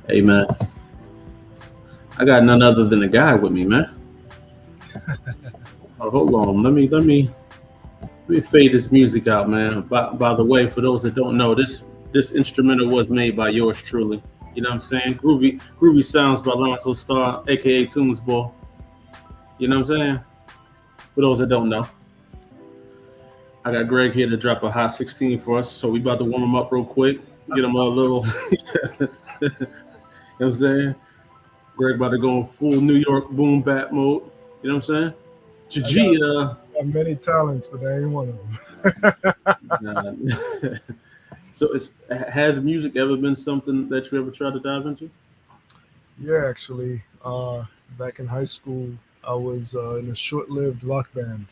Hey man, I got none other than a guy with me, man. Oh, hold on, let me fade this music out, man. By the way, for those that don't know, this instrumental was made by yours truly. You know what I'm saying? Groovy sounds by Lonzo Star, aka Tunes Boy. You know what I'm saying? For those that don't know, I got Greg here to drop a hot 16 for us, so we about to warm him up real quick, get him a little. You know what I'm saying? Greg about to go in full New York boom bap mode. You know what I'm saying? I got, G, got many talents, but that ain't one of them. nah. So has music ever been something that you ever tried to dive into? Yeah, actually, back in high school, I was in a short-lived rock band.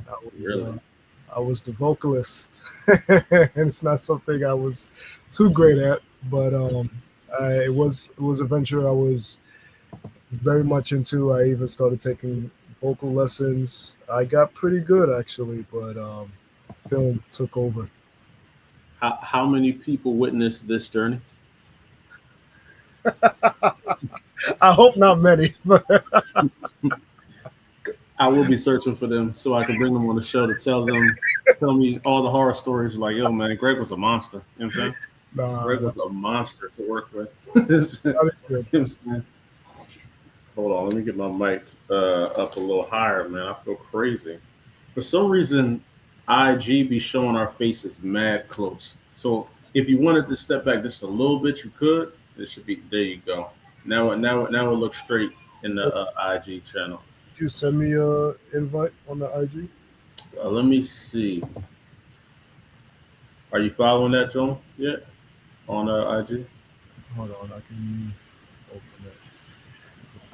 I was Really? uh, I was the vocalist, and it's not something I was too great at, but it was a venture I was very much into. I even started taking vocal lessons. I got pretty good actually, but film took over. How many people witnessed this journey? I hope not many, but I will be searching for them so I can bring them on the show to tell me all the horror stories. Like, yo, man, Greg was a monster. You know what I'm saying? nah, Greg not, was a monster to work with. You know what not good. I'm saying? Hold on, let me get my mic up a little higher, man. I feel crazy. For some reason, IG be showing our faces mad close. So if you wanted to step back just a little bit, you could. It should be there. You go. Now it looks straight in the IG channel. Did you send me a invite on the IG? Let me see. Are you following that, Joan? Yeah, on IG. Hold on, I can open it.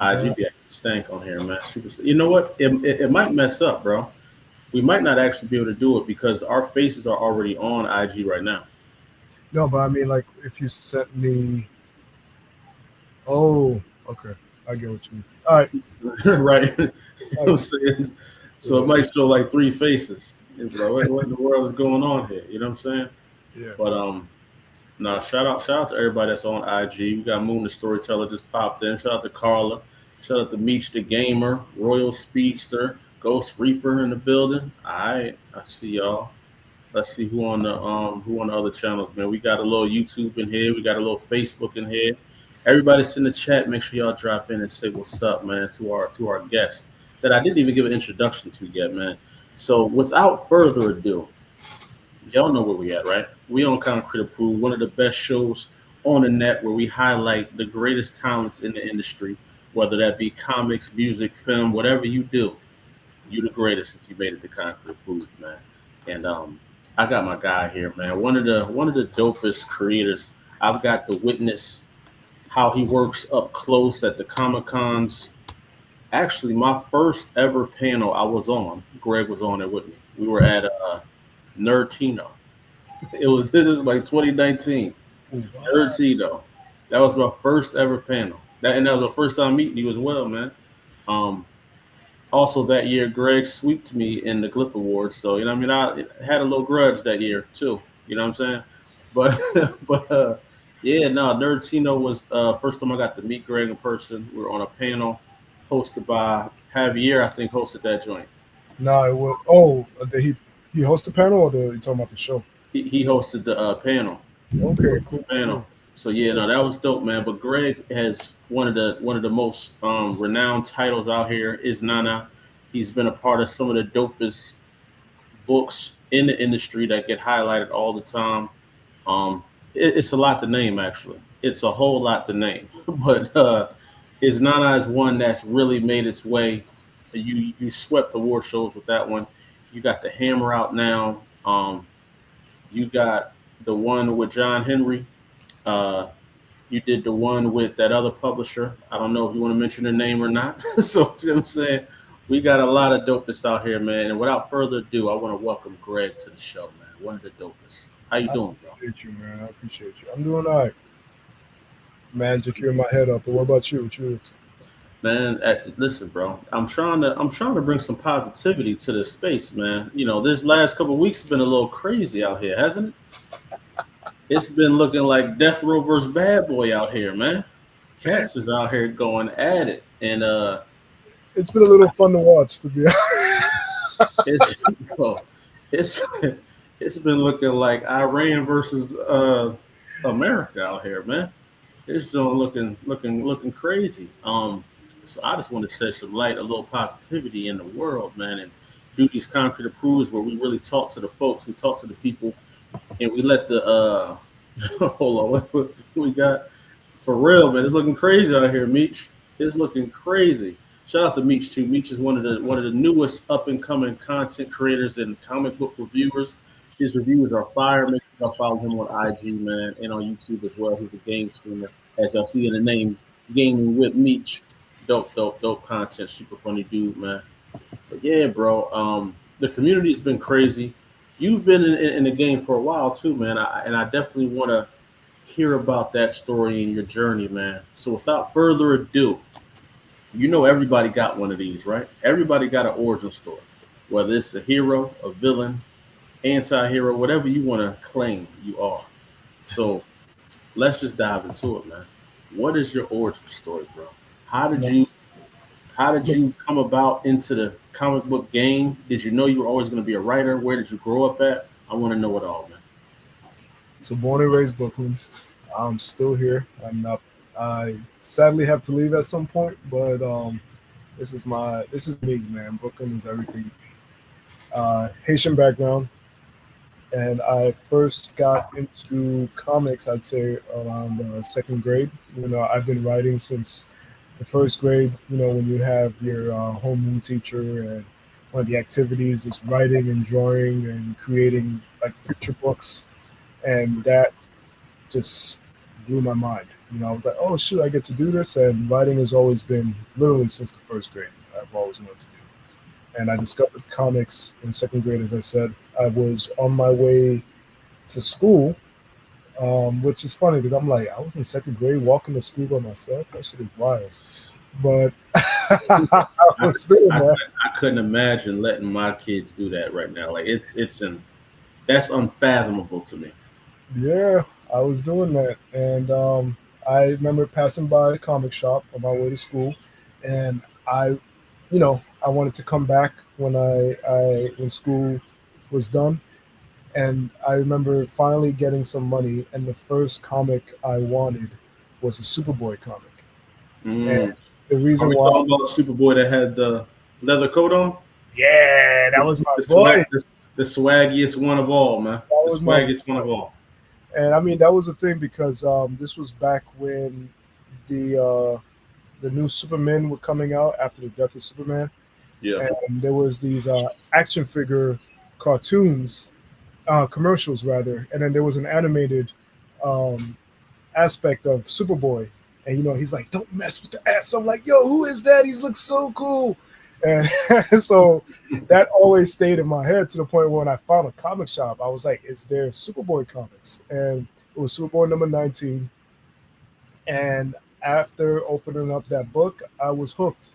IG Uh, be acting stank on here, man. You know what? It might mess up, bro. We might not actually be able to do it because our faces are already on IG right now. no, but I mean, like, if you sent me, oh, okay, I get what you mean. All right, Right? You know I what I'm get, saying? So it yeah, might show like three faces. You'd be like, what in the world is going on here? You know what I'm saying? yeah. But no, shout out to everybody that's on IG. We got Moon the Storyteller just popped in. Shout out to Carla. Shout out to Meech the Gamer, Royal Speedster, Ghost Reaper in the building. Alright, I see y'all. Let's see who on the other channels, man. We got a little YouTube in here. We got a little Facebook in here. Everybody's in the chat. Make sure y'all drop in and say what's up, man, to our guest that I didn't even give an introduction to yet, man. So without further ado, y'all know where we at, right? We on Konkret Approved, one of the best shows on the net where we highlight the greatest talents in the industry, whether that be comics, music, film, whatever you do. You the greatest if you made it to Concrete Approved, man. And I got my guy here, man. One of the dopest creators. I've got to witness how he works up close at the Comic Cons. Actually, my first ever panel I was on, Greg was on it with me. We were at Nerdtino. It was like 2019. Wow. Nerdtino. That was my first ever panel. That was my first time meeting you as well, man. Um, Also that year, Greg sweeped me in the Glyph Awards. So you know, what I mean, I had a little grudge that year too. You know what I'm saying? But but yeah, no, Nerdtino was first time I got to meet Greg in person. We were on a panel hosted by Javier, I think, hosted that joint. Now it will. Oh, did he host the panel or you talking about the show? He hosted the panel. He Okay, hosted cool, the panel. cool. So yeah, no, that was dope, man. But Greg has one of the most renowned titles out here. Isnana. He's been a part of some of the dopest books in the industry that get highlighted all the time. It's a lot to name, actually. It's a whole lot to name. But Isnana is one that's really made its way. You swept award shows with that one. You got the Hammer out now. You got the one with John Henry. Uh, you did the one with that other publisher. I don't know if you want to mention their name or not. So, you know what I'm saying? We got a lot of dopeness out here, man. And without further ado, I want to welcome Greg to the show, man. One of the dopest. How you I doing, bro? appreciate you, man. I appreciate you. I'm doing all right. Man, just keeping my head up. But what about you? What you up to? Man, listen, bro. I'm trying to bring some positivity to this space, man. You know, this last couple of weeks has been a little crazy out here, hasn't it? It's been looking like Death Row versus Bad Boy out here, man. Cats is out here going at it, and It's been a little fun to watch, to be honest. it's well, it's it's been looking like Iran versus America out here, man. It's doing looking crazy. So I just want to shed some light, a little positivity in the world, man, and do these concrete approves where we really talk to the folks, we talk to the people, and we let the hold on, what we got for real, man. It's looking crazy out here, Meech. It's looking crazy. Shout out to Meech too. Meech is one of the newest up and coming content creators and comic book reviewers. His reviews are fire. Make sure y'all follow him on IG, man, and on YouTube as well. He's a game streamer, as y'all see in the name, Gaming with Meech. Dope content. Super funny dude, man. But yeah, bro. The community's been crazy. You've been in the game for a while too, man. I definitely want to hear about that story and your journey, man. So without further ado, you know everybody got one of these, right? Everybody got an origin story, whether it's a hero, a villain, anti-hero, whatever you want to claim you are. So let's just dive into it, man. What is your origin story, bro? How did you come about into the comic book game? Did you know you were always going to be a writer? Where did you grow up at? I want to know it all, man. So born and raised Brooklyn. I'm still here. I'm not. I sadly have to leave at some point, but this is me, man. Brooklyn is everything. Haitian background, and I first got into comics, I'd say around second grade. I've been writing since the first grade. When you have your homeroom teacher, and one of the activities is writing and drawing and creating like picture books, and that just blew my mind. I was like, oh shoot, I get to do this, and writing has always been literally since the first grade. I've always wanted to do, and I discovered comics in second grade. As I said, I was on my way to school, which is funny because I'm like, I was in second grade walking to school by myself. That shit is wild. But I was doing that. I couldn't imagine letting my kids do that right now. Like that's unfathomable to me. Yeah, I was doing that, and I remember passing by a comic shop on my way to school, and I wanted to come back when when school was done, and I remember finally getting some money, and the first comic I wanted was a Superboy comic. And the reason Are we why, talking about Superboy that had the leather coat on? yeah, that was my boy. The swaggiest one of all, man. That The was my swaggiest one of all. And I mean, that was the thing because this was back when the new Superman were coming out after the death of Superman, Yeah. and there was these action figure cartoons, commercials rather, and then there was an animated aspect of Superboy, and he's like, "Don't mess with the ass." I'm like, "Yo, who is that? He looks so cool," and so that always stayed in my head to the point where when I found a comic shop, I was like, "Is there Superboy comics?" And it was Superboy number 19. And after opening up that book, I was hooked.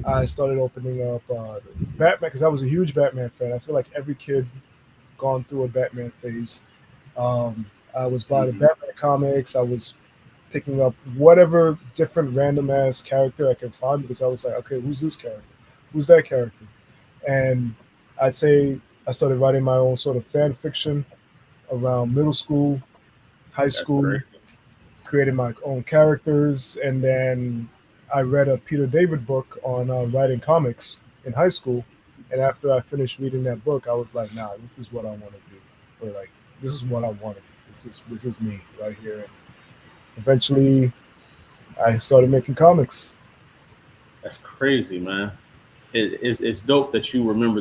I started opening up Batman because I was a huge Batman fan. I feel like every kid gone through a Batman phase. I was buying the Batman comics. I was picking up whatever different random ass character I could find because I was like, okay, who's this character? Who's that character? And I'd say I started writing my own sort of fan fiction around middle school, high school, created my own characters, and then I read a Peter David book on writing comics in high school. And after I finished reading that book, I was like, nah, this is what I want to do. Or like, this is what I want to do. This is me right here. And eventually, I started making comics. That's crazy, man. It's dope that you remember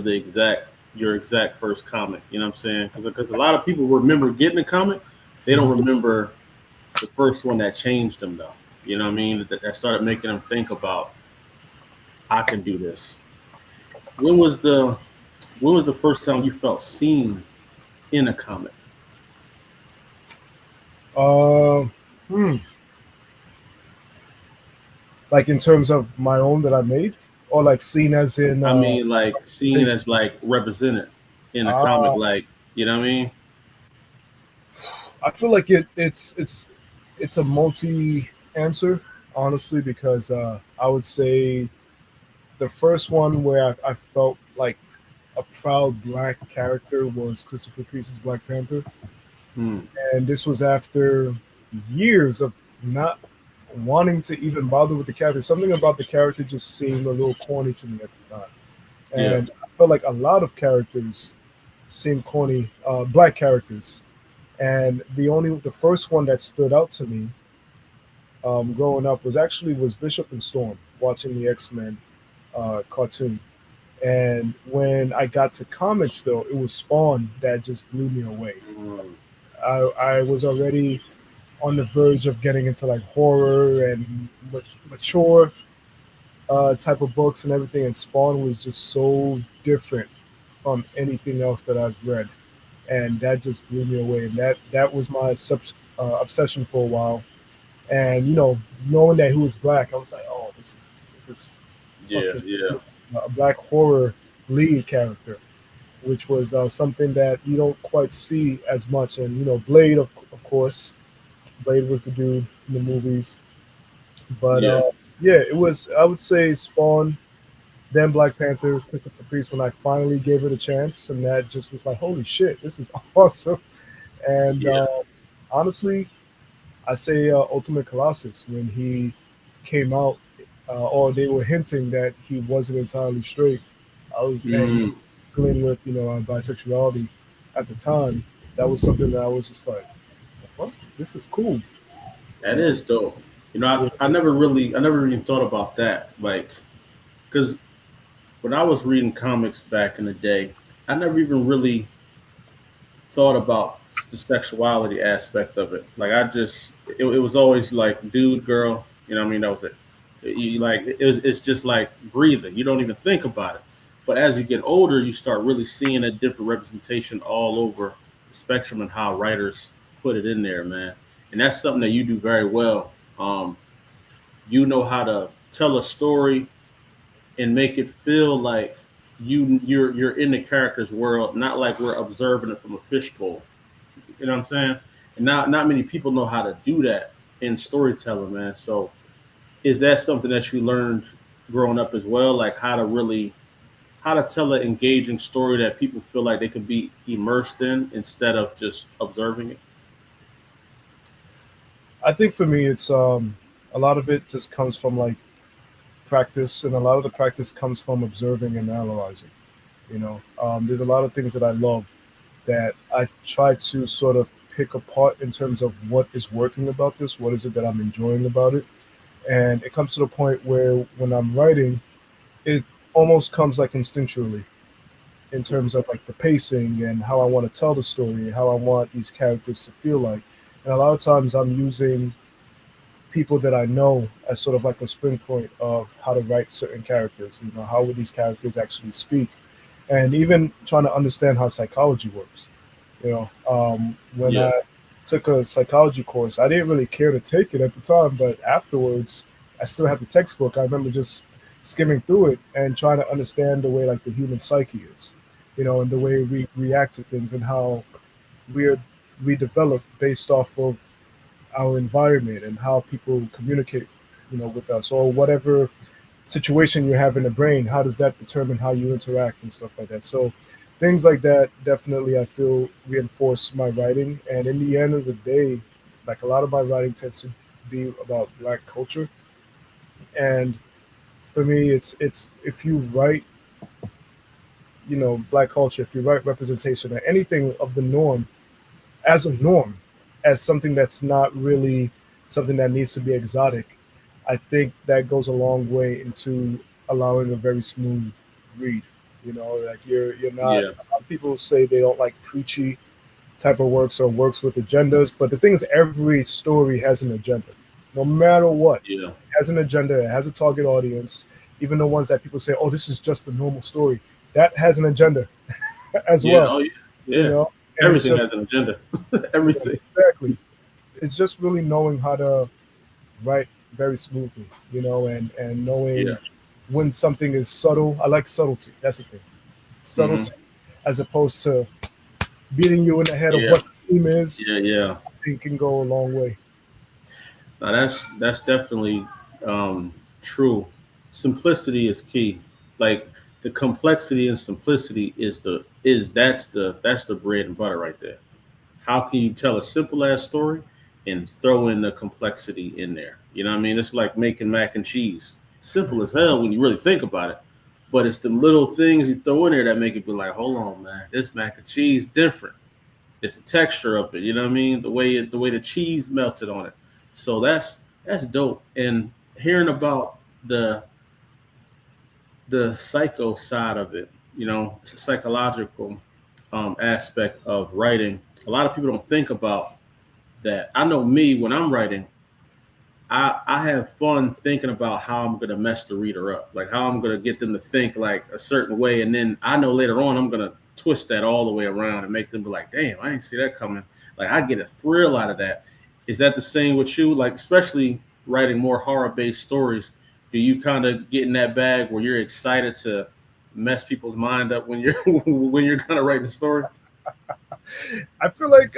your exact first comic. You know what I'm saying? Because a lot of people remember getting a comic, they don't remember the first one that changed them, though. You know what I mean? That started making them think about, I can do this. When was the first time you felt seen in a comic? Like in terms of my own that I made, or like seen as in? I mean, like seen as like represented in a comic, like, you know what I mean? I feel like it's a multi answer, honestly, because I would say the first one where I felt like a proud black character was Christopher Priest's Black Panther, Hmm. and this was after years of not wanting to even bother with the character. Something about the character just seemed a little corny to me at the time, Yeah. and I felt like a lot of characters seemed corny, black characters. And the first one that stood out to me growing up was Bishop and Storm, watching the X-Men cartoon. And when I got to comics, though, it was Spawn that just blew me away. Mm. I was already on the verge of getting into like horror and mature type of books and everything, and Spawn was just so different from anything else that I've read, and that just blew me away. And that was my obsession for a while. And knowing that he was black, I was like, oh, this is Yeah. fucking Yeah. a black horror lead character, which was something that you don't quite see as much. And Blade, of course, Blade was the dude in the movies. But Yeah. yeah, it was. I would say Spawn, then Black Panther, Christopher Priest. When I finally gave it a chance, and that just was like, holy shit, this is awesome. And Yeah. honestly, I say Ultimate Colossus when he came out, or they were hinting that he wasn't entirely straight. I was and Mm. dealing with bisexuality at the time. That was something that I was just like, the fuck, this is cool. That is dope. Yeah, I never even thought about that. Like, because when I was reading comics back in the day, I never even really thought about the sexuality aspect of it. Like, it was always like dude, girl. You know what I mean? That was it. It's just like breathing. You don't even think about it. But as you get older, you start really seeing a different representation all over the spectrum and how writers put it in there, man. And that's something that you do very well. You know how to tell a story and make it feel like you're in the character's world, not like we're observing it from a fishbowl. You know what I'm saying? And not many people know how to do that in storytelling, man. So is that something that you learned growing up as well? Like how to tell an engaging story that people feel like they can be immersed in instead of just observing it? I think for me, it's a lot of it just comes from like practice, and a lot of the practice comes from observing and analyzing. There's a lot of things that I love that I try to sort of pick apart in terms of what is working about this, what is it that I'm enjoying about it, and it comes to the point where when I'm writing, it almost comes like instinctually in terms of like the pacing and how I want to tell the story, how I want these characters to feel like. And a lot of times I'm using people that I know as sort of like a spring point of how to write certain characters. How would these characters actually speak? And even trying to understand how psychology works. When Yeah. I took a psychology course, I didn't really care to take it at the time, but afterwards, I still had the textbook. I remember just skimming through it and trying to understand the way like the human psyche is, and the way we react to things and how we're we develop based off of our environment and how people communicate, with us, or whatever situation you have in the brain. How does that determine how you interact and stuff like that? So things like that definitely I feel reinforce my writing. And in the end of the day, like a lot of my writing tends to be about black culture. And for me, it's if you write, black culture, if you write representation or anything of the norm as a norm, as something that's not really something that needs to be exotic, I think that goes a long way into allowing a very smooth read. Like you're not. Yeah. A lot of people say they don't like preachy type of works or works with agendas, but the thing is, every story has an agenda, no matter what. Yeah. It has an agenda. It has a target audience. Even the ones that people say, "Oh, this is just a normal story," that has an agenda as Yeah. well. Oh yeah. You Yeah. know, and it's Everything has just an agenda. yeah, Everything. exactly. It's just really knowing how to write very smoothly, and Yeah. knowing when something is subtle. I like subtlety. That's the thing. Hmm. Subtlety, as opposed to beating you in the head of Yeah. what the theme is. Yeah. Yeah. think can go a long way. Now that's definitely true. Simplicity is key. Like the complexity and simplicity is that's the bread and butter right there. How can you tell a simple ass story and throw in the complexity in there? You know what I mean? It's like making mac and cheese. Simple as hell when you really think about it. But it's the little things you throw in there that make it be like, hold on, man, this mac and cheese different. It's the texture of it. You know what I mean? The way the cheese melted on it. So that's dope. And hearing about the psycho side of it, you know, it's a psychological aspect of writing. A lot of people don't think about that. I know me when I'm writing, I have fun thinking about how I'm gonna mess the reader up, like how I'm gonna get them to think like a certain way, and then I know later on I'm gonna twist that all the way around and make them be like, "Damn, I didn't see that coming." Like I get a thrill out of that. Is that the same with you? Like especially writing more horror-based stories, do you kind of get in that bag where you're excited to mess people's mind up when you're when you're kind of writing a story? I feel like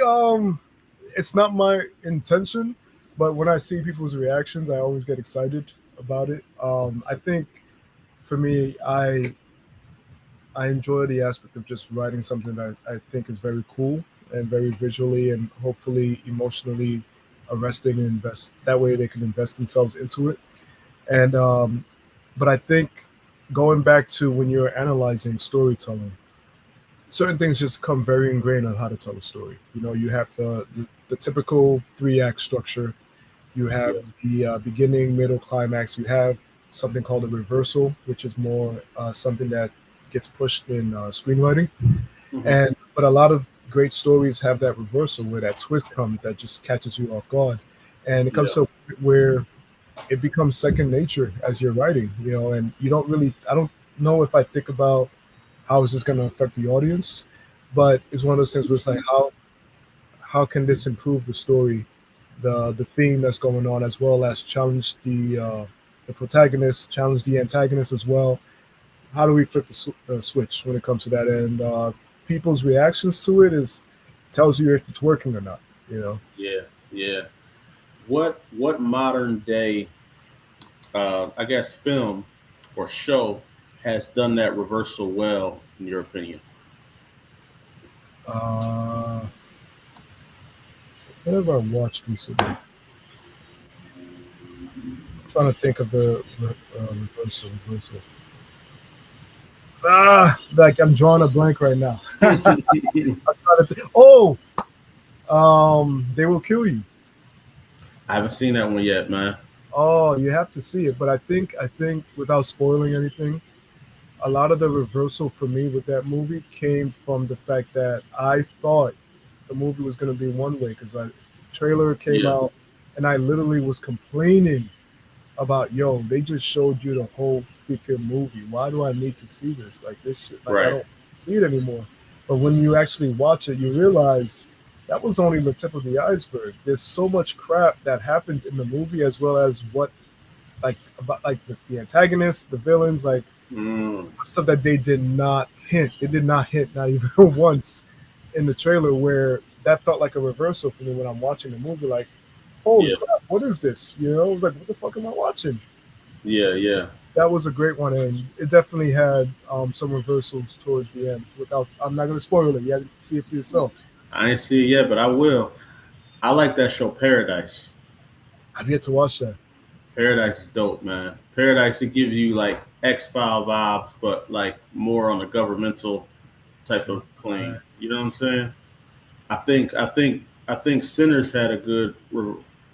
it's not my intention, but when I see people's reactions, I always get excited about it. I think for me, I enjoy the aspect of just writing something that I think is very cool and very visually and hopefully emotionally arresting and invest that way they can invest themselves into it. And but I think going back to when you're analyzing storytelling, certain things just come very ingrained on how to tell a story. You know, you have the typical three-act structure. You have Yeah. the beginning, middle, climax. You have something called a reversal, which is more something that gets pushed in screenwriting. Hmm. And but a lot of great stories have that reversal where that twist comes that just catches you off guard, and it comes Yeah. to a point where it becomes second nature as you're writing. You know, and you don't really. I don't know if I think about how is this going to affect the audience, but it's one of those things where it's like how can this improve the story, the theme that's going on, as well as challenge the protagonist, challenge the antagonist as well. How do we flip the switch when it comes to that? And people's reactions to it is tells you if it's working or not. You know, Yeah. Yeah. What modern day I guess film or show has done that reversal well in your opinion? uh, what have I watched recently? I'm trying to think of the reversal. Like I'm drawing a blank right now. I'm trying to oh, they will kill you. I haven't seen that one yet, man. Oh, you have to see it. But I think without spoiling anything, a lot of the reversal for me with that movie came from the fact that I thought the movie was going to be one way because the trailer came Yeah. out and I literally was complaining about, yo, they just showed you the whole freaking movie. Why do I need to see this? Like this shit, like I Right. don't see it anymore. But when you actually watch it, you realize that was only the tip of the iceberg. There's so much crap that happens in the movie as well as what like about like the antagonists, the villains, like Mm, stuff that they did not hint. They did not hint, not even once in the trailer, where that felt like a reversal for me when I'm watching the movie. Like, holy yeah. crap, what is this? You know, I was like, what the fuck am I watching? Yeah. Yeah. That was a great one, and it definitely had some reversals towards the end. Without, I'm not going to spoil it. You have to see it for yourself. I ain't see it yet, but I will. I like that show Paradise. I've yet to watch that. Paradise is dope, man. Paradise it gives you like X File vibes, but like more on a governmental type of plane. You know what I'm Nice. saying? I think Sinners had a good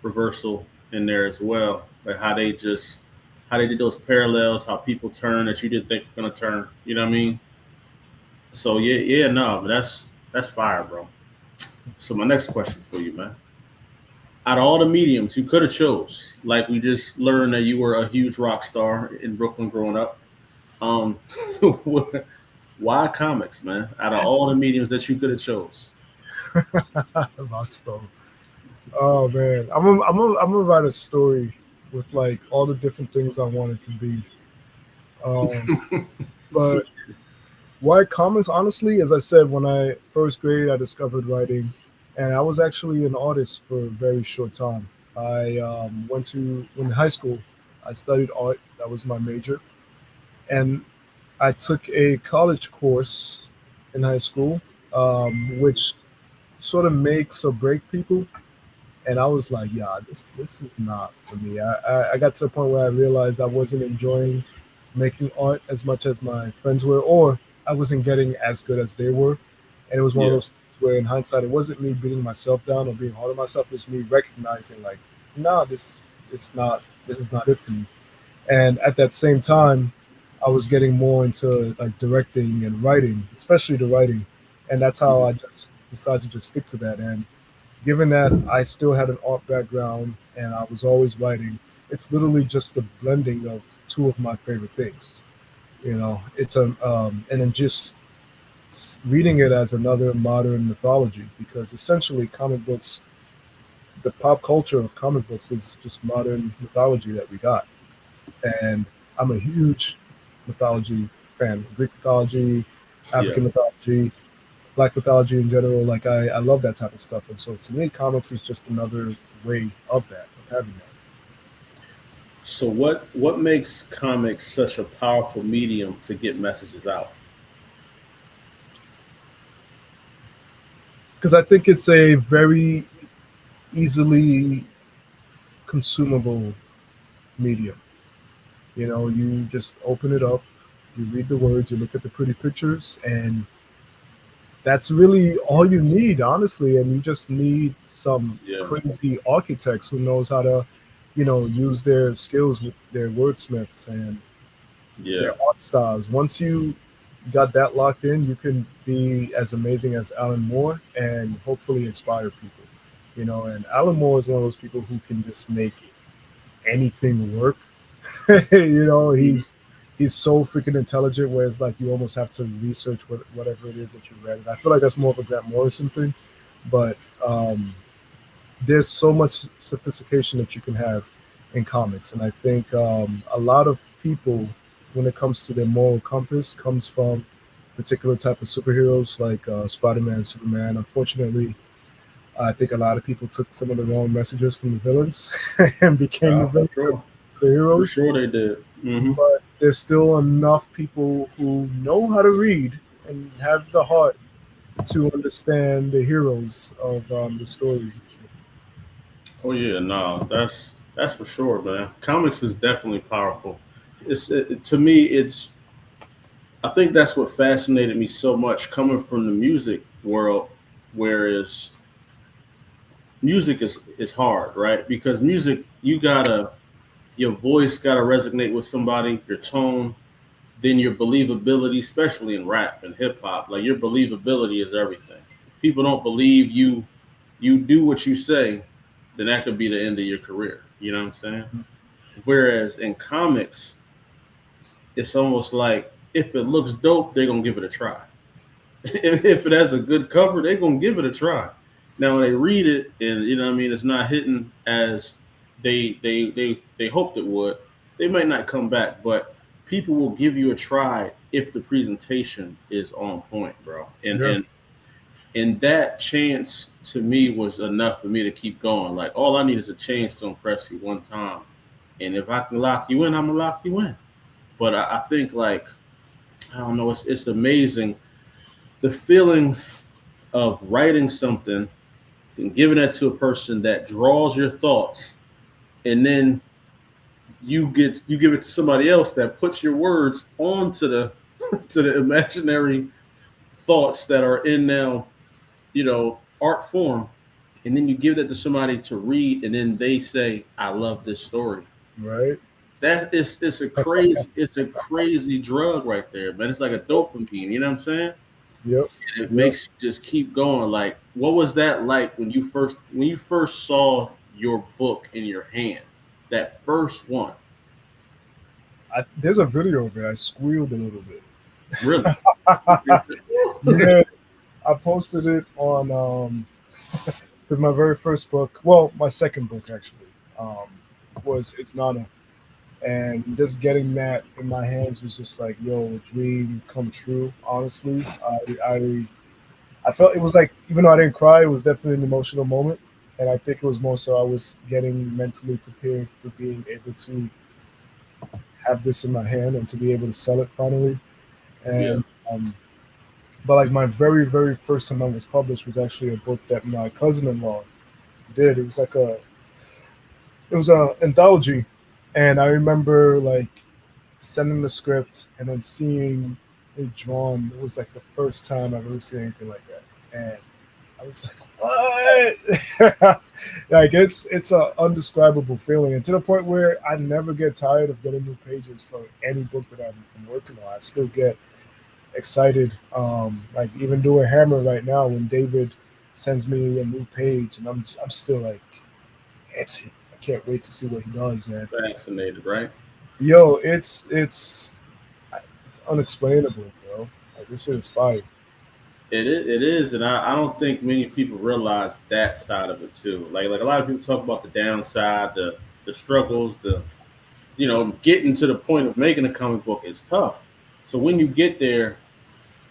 reversal in there as well. Like how they did those parallels, how people turn that you didn't think were gonna turn. You know what I mean? So yeah, yeah, no, but that's fire, bro. So my next question for you, man. Out of all the mediums you could have chose, like we just learned that you were a huge rock star in Brooklyn growing up. Um, why comics, man? Out of all the mediums that you could have chose. Rockstar. Oh man, I'm gonna write a story with like all the different things I want it to be. Um, but why comics? Honestly, as I said, when I first grade, I discovered writing. And I was actually an artist for a very short time. I went to in high school. I studied art. That was my major, and I took a college course in high school, which sort of makes or break people. And I was like, yeah, this is not for me. I got to the point where I realized I wasn't enjoying making art as much as my friends were, or I wasn't getting as good as they were. And it was one of Yeah. those things where, in hindsight, it wasn't me beating myself down or being hard on myself. It was me recognizing, like, no, this is not it for me. And at that same time, I was getting more into like directing and writing, especially the writing. And that's how Mhm. I just decided to just stick to that. And given that I still had an art background and I was always writing, it's literally just a blending of two of my favorite things. It's a and then just reading it as another modern mythology, because essentially comic books, the pop culture of comic books is just modern mythology that we got. And I'm a huge mythology fan. Greek mythology, Yeah. African mythology, Black mythology in general. Like I love that type of stuff. And so to me, comics is just another way of that, of having that. So what makes comics such a powerful medium to get messages out? Because I think it's a very easily consumable medium. You just open it up, you read the words, you look at the pretty pictures, and that's really all you need, honestly. And you just need some Yeah. crazy architects who knows how to, use their skills with their wordsmiths and Yeah. their art styles. Once you got that locked in, you can be as amazing as Alan Moore and hopefully inspire people. And Alan Moore is one of those people who can just make anything work. Mhm. He's so freaking intelligent where it's like you almost have to research whatever it is that you read. And I feel like that's more of a Grant Morrison thing, but there's so much sophistication that you can have in comics, and I think a lot of people, when it comes to their moral compass, comes from particular type of superheroes like Spider-Man, Superman. Unfortunately, I think a lot of people took some of the wrong messages from the villains and became the For villains as sure. opposed to the For heroes. sure they did. But there's still enough people who know how to read and have the heart to understand the heroes of the stories. Oh yeah, no, that's for sure, man. Comics is definitely powerful. To me, it's I think that's what fascinated me so much coming from the music world, whereas music is hard, right? Because music, your voice gotta resonate with somebody, your tone, then your believability, especially in rap and hip hop. Like your believability is everything. If people don't believe you do what you say, then that could be the end of your career. You know what I'm saying? Whereas in comics, it's almost like if it looks dope, they're gonna give it a try. If it has a good cover, they're gonna give it a try. Now when they read it and you know what I mean, it's not hitting as they hoped it would, they might not come back, but people will give you a try if the presentation is on point, bro. And Yeah. and and that chance to me was enough for me to keep going. Like all I need is a chance to impress you one time. And if I can lock you in, I'm gonna lock you in. But I think like I don't know, it's amazing the feeling of writing something and giving that to a person that draws your thoughts, and then you give it to somebody else that puts your words onto the to the imaginary thoughts that are in now art form, and then you give that to somebody to read, and then they say, "I love this story." Right. That is it's a crazy drug right there, man. It's like a dopamine. You know what I'm saying? Yep. And it Yep. makes you just keep going. Like, what was that like when you first saw your book in your hand? That first one, There's a video of it. I squealed a little bit. really? Yeah, I posted it on with my very first book. Well, my second book actually um, was Isnana, and just getting that in my hands was just like, yo, a dream come true. Honestly, I I felt it was like, even though I didn't cry, it was definitely an emotional moment. And I think it was more so I was getting mentally prepared for being able to have this in my hand and to be able to sell it finally. Yeah. And but like my very, very first time I was published was actually a book that my cousin-in-law did. It was like a anthology, and I remember like sending the script and then seeing it drawn. It was like the first time I've ever seen anything like that, and I was like, "What?" Like it's a undescribable feeling, and to the point where I never get tired of getting new pages for any book that I'm working on. I still get excited. Like even doing Hammer right now, when David sends me a new page, and I'm still like, it's I can't wait to see what he does. And Fascinated, right? yo, it's unexplainable, bro. Like this shit is fire. It is, and I don't think many people realize that side of it too. Like a lot of people talk about the downside, the struggles, the getting to the point of making a comic book is tough. So when you get there,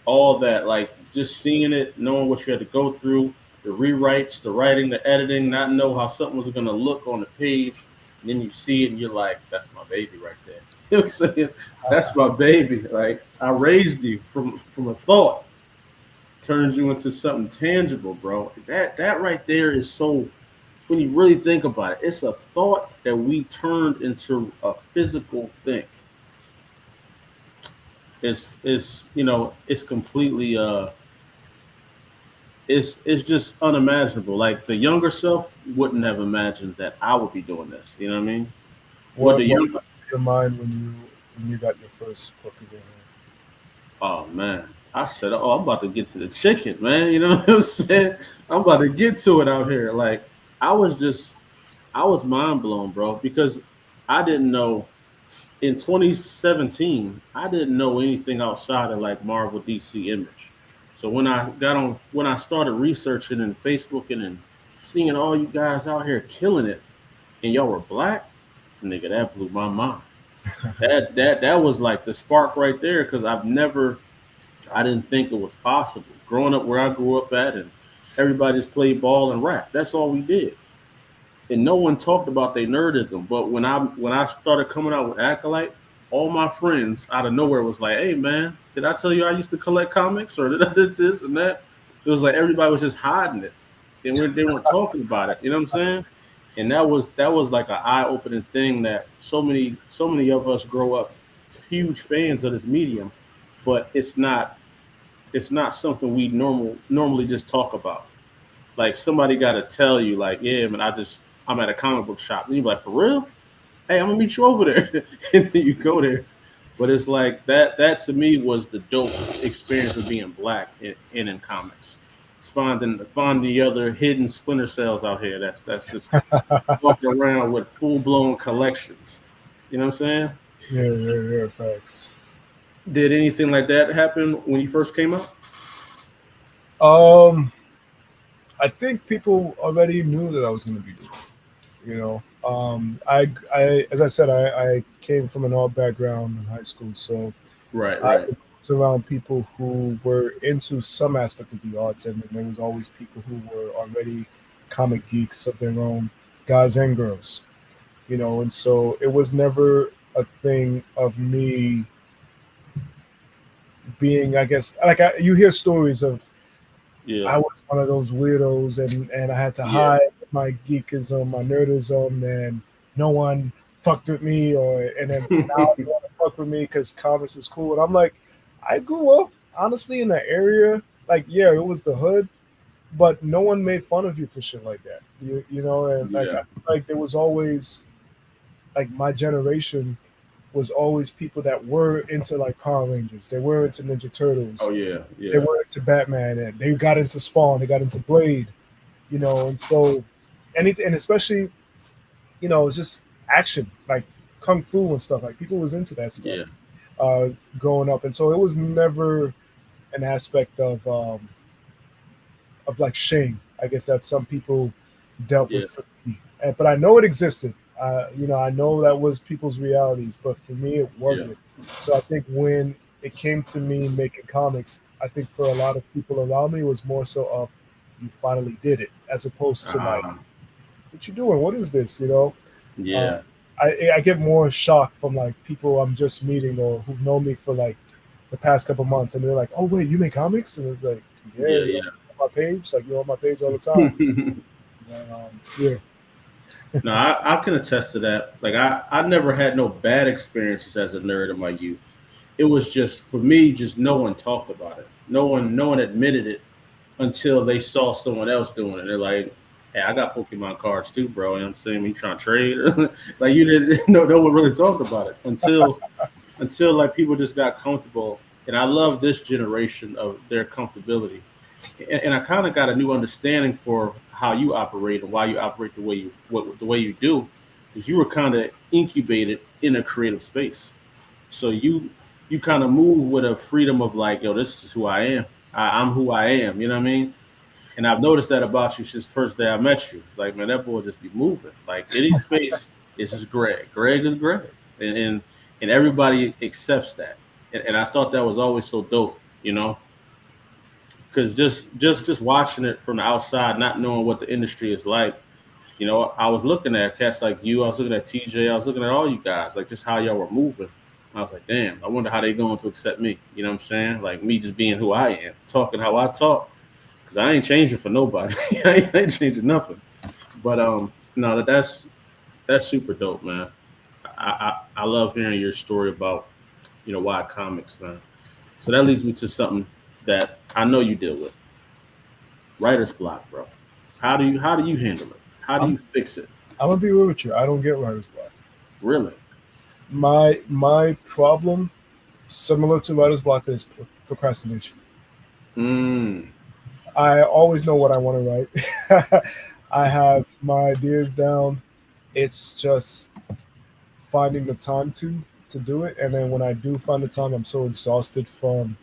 all that, like just seeing it, knowing what you had to go through, the rewrites, the writing, the editing, not know how something was going to look on the page, and then you see it and you're like, that's my baby right there. You know what I'm saying? That's my baby. Like I raised you from a thought, turns you into something tangible, bro. That right there is so. When you really think about it, it's a thought that we turned into a physical thing. It's completely it's just unimaginable. Like the younger self wouldn't have imagined that I would be doing this. You know what I mean? Would the What younger was your mind when you got your first book again? Oh man. I said, oh, I'm about to get to the chicken, man. You know what I'm saying? I'm about to get to it out here. Like I was just I was mind blown, bro, because I didn't know in 2017, I didn't know anything outside of like Marvel DC Image. So when I started researching and Facebooking and seeing all you guys out here killing it, and y'all were black, nigga, that blew my mind. That was like the spark right there because I didn't think it was possible. Growing up where I grew up at, and everybody just played ball and rap. That's all we did, and no one talked about their nerdism. But when I started coming out with Acolyte, all my friends out of nowhere was like, "Hey man, did I tell you I used to collect comics, or did I did this and that?" It was like everybody was just hiding it, and they weren't talking about it. You know what I'm saying? And that was like an eye opening thing that so many of us grow up huge fans of this medium, but it's not something we normally just talk about. Like somebody got to tell you, like, yeah, man, I'm at a comic book shop, and you're like, for real? Hey, I'm gonna meet you over there, and then you go there. But it's like that. That to me was the dope experience of being black in comics. It's finding the other hidden Splinter Cells out here. That's just walking around with full blown collections. You know what I'm saying? Yeah, yeah, yeah, facts. Did anything like that happen when you first came out? Um, I think people already knew that I was going to be doing it. As I said, I came from an art background in high school, so Right, I right. was around people who were into some aspect of the arts, and there was always people who were already comic geeks of their own, guys and girls. And so it was never a thing of me being, I guess, like you hear stories of Yeah, I was one of those weirdos, and I had to yeah, hide my geekism, my nerdism, and no one fucked with me, and then now you want to fuck with me because comics is cool. And I'm like, I grew up honestly in that area. Like, yeah, it was the hood, but no one made fun of you for shit like that. And like, yeah. like there was always like my generation was always people that were into like Power Rangers. They were into Ninja Oh Turtles. yeah, They yeah, were into Batman, and they got into Spawn. They got into Blade. And so anything, and especially it's just action like kung fu and stuff. Like people was into that stuff yeah, uh, growing up, and so it was never an aspect of like shame. I guess that some people dealt yeah, with for me. But I know it existed. I know that was people's realities, but for me, it yeah. wasn't. So I think when it came to me making comics, I think for a lot of people around me, it was more so of you finally did it, as opposed to like, Um, what you doing? What is this? You know, uh, yeah, I get more shock from like people I'm just meeting or who've known me for like the past couple months, and they're like, "Oh wait, you make comics?" And it's like, "Yeah, yeah, you yeah. know, on my page, like you're on my page all the time." And, yeah, No, I can attest to that. Like I never had no bad experiences as a nerd in my youth. It was just for me, just no one talked about it. No one admitted it until they saw someone else doing it. They're like, "Hey, I got Pokemon cards too, bro." You know what I'm saying? You trying to trade? Like you didn't no one really talked about it until like people just got comfortable. And I love this generation of their comfortability. And I kind of got a new understanding for how you operate and why you operate the way you do, because you were kind of incubated in a creative space. So you kind of move with a freedom of like, yo, this is who I am. I'm who I am. You know what I mean? And I've noticed that about you since the first day I met you. It's like, man, that boy just be moving. Like any space, it's just Greg. Greg is Greg, and everybody accepts that. And I thought that was always so dope. You know, because just watching it from the outside, not knowing what the industry is like, you know, I was looking at cats like you, I was looking at TJ, I was looking at all you guys, like just how y'all were moving. I was like, damn, I wonder how they going to accept me. You know what I'm saying? Like me just being who I am, talking how I talk, because I ain't changing for nobody. I ain't changing nothing. But no, that's super dope, man. I love hearing your story about why comics, man. So that leads me to something that I know you deal with. Writer's block, bro. How do you handle it? How do I'm you fix it? I'm gonna be real with you. I don't get writer's block. Really? My problem, similar to writer's block, is procrastination. Mm. I always know what I want to write. I have my ideas down. It's just finding the time to do it, and then when I do find the time, I'm so exhausted from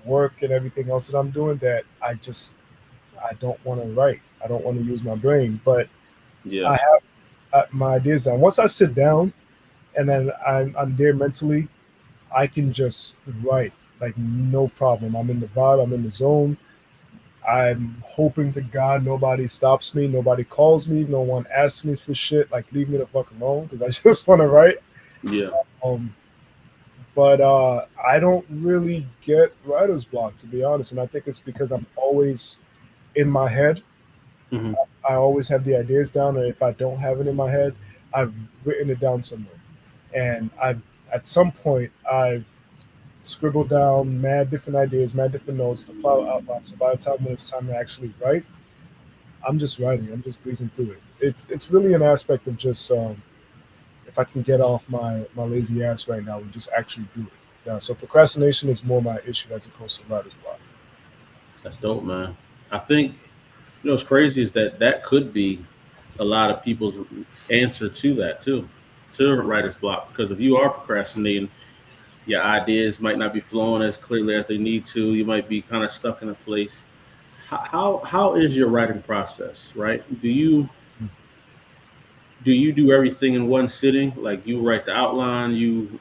work and everything else that I'm doing that I don't want to write. I don't want to use my brain, but Yeah. I have my ideas down. Once I sit down and then I'm there mentally, I can just write like no problem. I'm in the vibe. I'm in the zone. I'm hoping to God nobody stops me, nobody calls me, no one asks me for shit. Like leave me the fuck alone because I just want to write. Yeah. Um, but I don't really get writer's block to be honest, and I think it's because I'm always in my head. Hmm. I always have the ideas down, and if I don't have it in my head, I've written it down somewhere. And I've at some point I've scribbled down mad different ideas, mad different notes, the plot outline. So by the time when it's time to actually write, I'm just writing. I'm just breezing through it. It's really an aspect of just if I can get off my lazy ass right now and just actually do it. Yeah, so procrastination is more my issue as opposed to writer's block. That's dope, man. I think what's crazy is that could be a lot of people's answer to that too, to writer's block. Because if you are procrastinating, your ideas might not be flowing as clearly as they need to. You might be kind of stuck in a place. How is your writing process? Right? Do you do everything in one sitting? Like you write the outline, you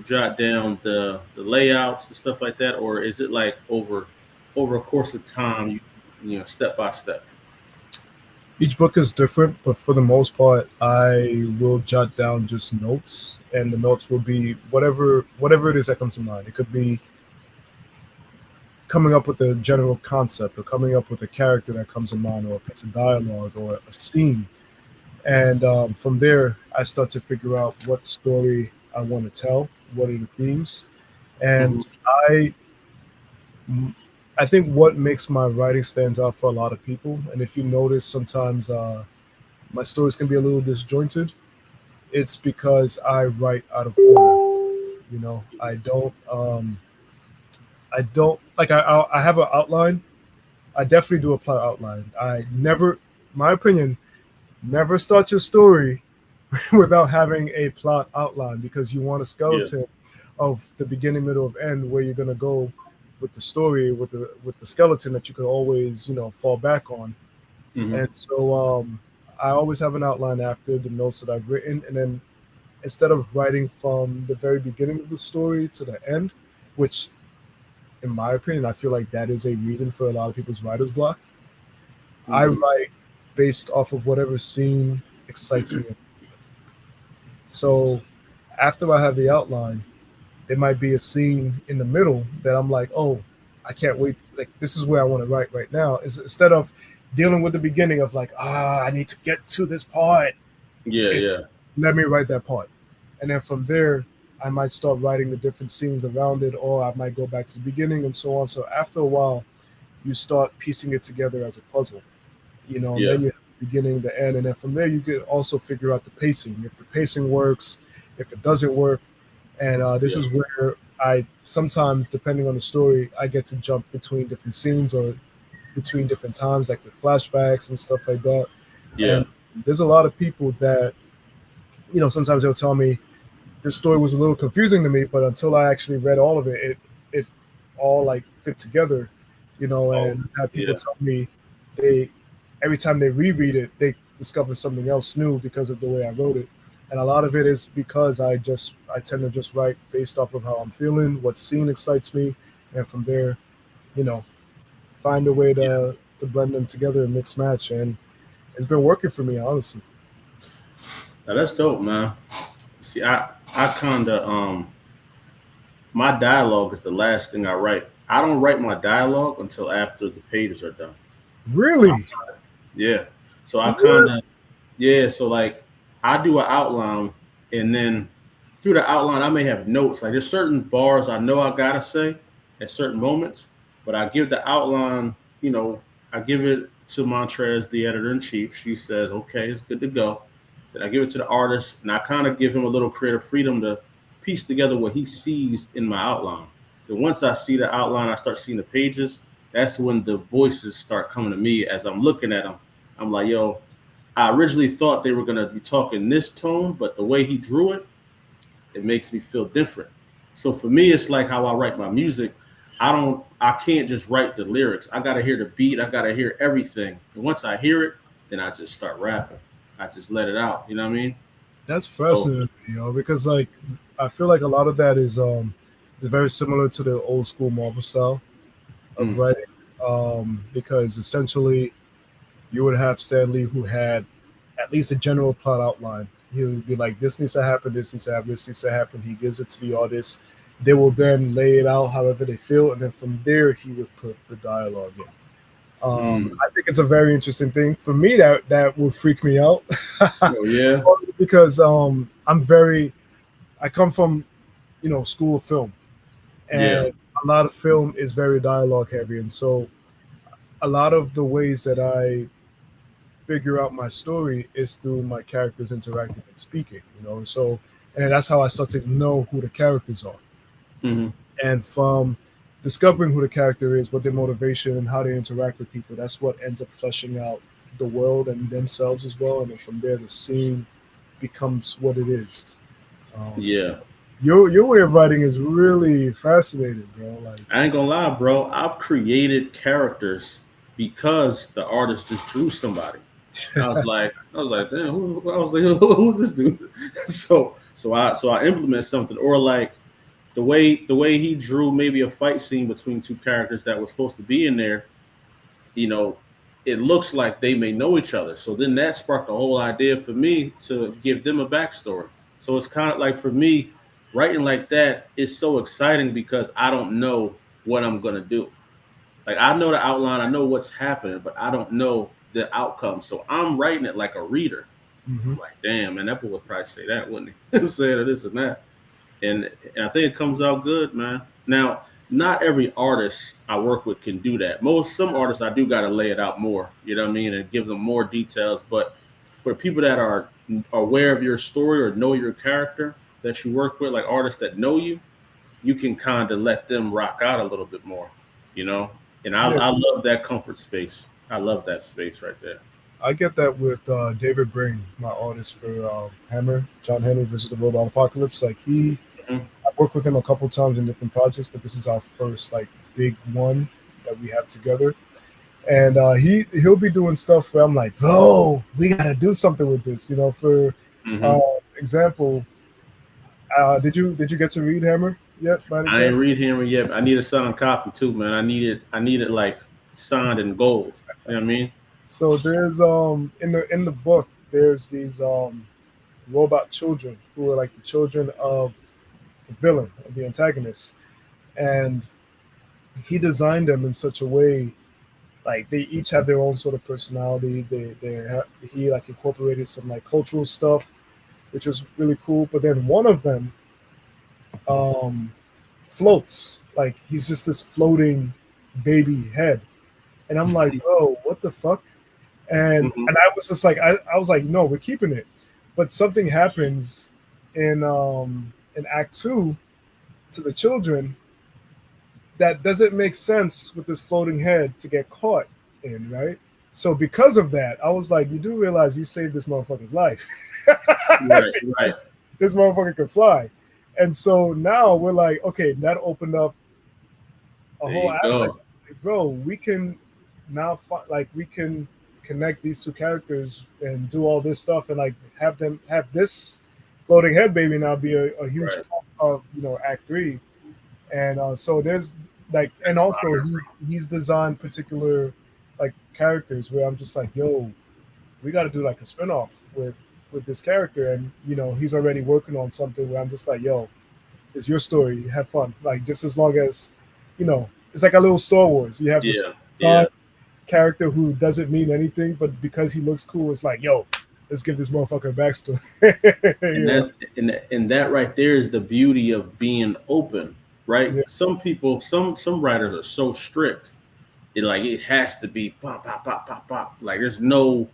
jot down the layouts and stuff like that, or is it like over a course of time, step by step? Each book is different, but for the most part, I will jot down just notes, and the notes will be whatever it is that comes to mind. It could be coming up with a general concept, or coming up with a character that comes to mind, or a piece of dialogue, or a scene, and from there, I start to figure out what story I want to tell, what are the themes, Hmm. and I I think what makes my writing stands out for a lot of people, and if you notice, sometimes my stories can be a little disjointed. It's because I write out of order. You know, I don't like I have an outline. I definitely do a plot outline. I never, my opinion, never start your story without having a plot outline because you want a Yeah. skeleton of the beginning, middle, of end where you're gonna go with the story with the skeleton that you can always fall back on. Hmm. And so I always have an outline after the notes that I've written, and then instead of writing from the very beginning of the story to the end, which in my opinion, I feel like that is a reason for a lot of people's writer's block. I Mhm. write based off of whatever scene excites me. So after I have the outline, there might be a scene in the middle that I'm like, oh, I can't wait. Like, this is where I want to write right now. Is instead of dealing with the beginning of like, I need to get to this part. Yeah, yeah, It's let me write that part. And then from there, I might start writing the different scenes around it, or I might go back to the beginning and so on. So after a while, you start piecing it together as a puzzle, and yeah, then you have the beginning, the end, and then from there you can also figure out the pacing. If the pacing works, if it doesn't work, and this yeah, is where I sometimes, depending on the story, I get to jump between different scenes or between different times, like with flashbacks and stuff like that. yeah, And there's a lot of people that, sometimes they'll tell me this story was a little confusing to me, but until I actually read all of it, it all like fit together, oh, and have people yeah, tell me they every time they reread it, they discover something else new because of the way I wrote it. And a lot of it is because I tend to just write based off of how I'm feeling, what scene excites me, and from there, you know, find a way yeah. to blend them together and mix match. And it's been working for me, honestly. Now that's dope, man. See, I kind of my dialogue is the last thing I write. I don't write my dialogue until after the pages are done. So Really? yeah, so I kind What? of yeah. So like I do an outline, and then through the outline I may have notes. Like there's certain bars I know I gotta say at certain moments, but I give the outline. I give it to Montrez, the editor in chief. She says, "Okay, it's good to go." Then I give it to the artist, and I kind of give him a little creative freedom to piece together what he sees in my outline. Then once I see the outline, I start seeing the pages. That's when the voices start coming to me as I'm looking at them. I'm like, yo, I originally thought they were gonna be talking this tone, but the way he drew it, it makes me feel different. So for me, it's like how I write my music. I can't just write the lyrics. I gotta hear the beat. I gotta hear everything. And once I hear it, then I just start rapping. I just let it out. You know what I mean? That's So, fascinating, because like I feel like a lot of that is very similar to the old school Marvel style of mm, writing. Because essentially you would have Stan Lee who had at least a general plot outline. He would be like, this needs to happen, this needs to happen, this needs to happen. He gives it to the artist. They will then lay it out however they feel, and then from there he would put the dialogue in. mm. I think it's a very interesting thing. For me, that would freak me out Oh yeah, because I come from school of film, yeah, and a lot of film is very dialogue heavy, and so a lot of the ways that I figure out my story is through my characters interacting and speaking, and that's how I start to know who the characters are. hmm, And from discovering who the character is, what their motivation and how they interact with people, that's what ends up fleshing out the world and themselves as well. And then from there, the scene becomes what it is. Um, yeah. your way of writing is really fascinating, bro. Like, I ain't gonna lie, bro. I've created characters because the artist just drew somebody. I was like, damn, I was like, who's this dude? So I implement something, or like the way he drew maybe a fight scene between two characters that was supposed to be in there. You know, it looks like they may know each other. So then that sparked the whole idea for me to give them a backstory. So it's kind of like for me, writing like that is so exciting because I don't know what I'm gonna do. Like I know the outline, I know what's happening, but I don't know the outcome. So I'm writing it like a reader. mhm. I'm like, damn, man, that boy would probably say that, wouldn't he? I'm saying this and that. And I think it comes out good, man. Now, not every artist I work with can do that. Some artists I do got to lay it out more, you know what I mean, and give them more details. But for people that are aware of your story or know your character that you work with, like artists that know you, you can kind of let them rock out a little bit more, you know. And I Yes, love that comfort space. I love that space right there. I get that with David Brain, my artist for Hammer, John Henry versus the Robot Apocalypse. Like Mhm. I've worked with him a couple times in different projects, but this is our first like big one that we have together. And he'll be doing stuff where I'm like, bro, we gotta do something with this. For uh, Mhm. example, did you get to read Hammer? yet by any I ain't chance? read Henry yet. I need a signed copy too, man. I need it like signed in gold. You know what I mean? So there's in the book there's these robot children who are like the children of the villain, of the antagonist, and he designed them in such a way like they each have their own sort of personality. He like incorporated some like cultural stuff, which was really cool. But then one of them um, floats, like he's just this floating baby head, and I'm like, bro, what the fuck? Mhm. And I was just like, I was like, no, we're keeping it. But something happens in Act Two to the children that doesn't make sense with this floating head to get caught in, right? So because of that, I was like, you do realize you saved this motherfucker's life. Right, right. Because this motherfucker could fly. And so now we're like, okay, that opened up a There whole you aspect. go. Like, bro, we can now like we can connect these two characters and do all this stuff and like have them have this floating head baby now be a huge Right. part of Act Three. And so there's like, and That's also fire. he's designed particular like characters where I'm just like, yo, we got to do like a spinoff with this character, and he's already working on something where I'm just like, yo, it's your story, have fun, like just as long as it's like a little Star Wars. You have this Yeah, side yeah. character who doesn't mean anything, but because he looks cool, it's like, yo, let's give this motherfucker a backstory. And Yeah, and that right there is the beauty of being open, right? yeah. Some people, some writers are so strict. It has to be pop, pop, pop, pop, pop. Like there's no,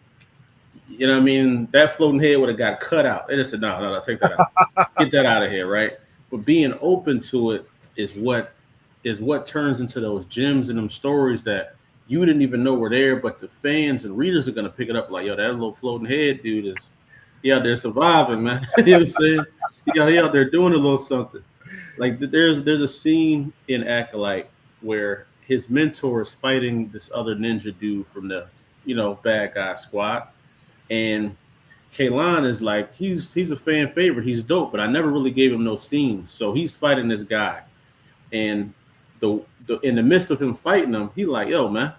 you know what I mean? That floating head would have got cut out. They just said, no, no, no, take that out. Get that out of here, right? But being open to it is what turns into those gems and them stories that you didn't even know were there, but the fans and readers are gonna pick it up like, yo, that little floating head dude is they're surviving, man. You know what I'm saying? He out there doing a little something. Like there's a scene in Acolyte where his mentor is fighting this other ninja dude from the bad guy squad, and Kalan is like he's a fan favorite. He's dope, but I never really gave him no scenes. So he's fighting this guy, and the in the midst of him fighting him, he like, yo, man,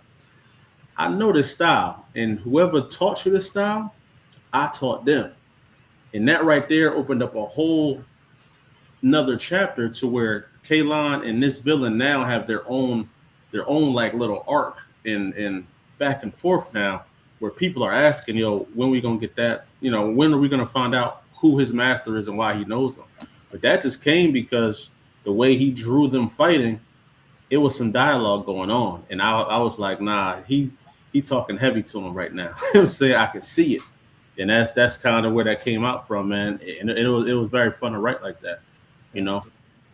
I know this style, and whoever taught you this style, I taught them, and that right there opened up a whole another chapter to where Kalon and this villain now have their own like little arc and back and forth now, where people are asking, yo, when we gonna get that? When are we gonna find out who his master is and why he knows them? But that just came because the way he drew them fighting, it was some dialogue going on, and I was like, nah, he talking heavy to him right now. I'm saying I can see it, and that's kind of where that came out from, man. And it was very fun to write like that, you That's know. it.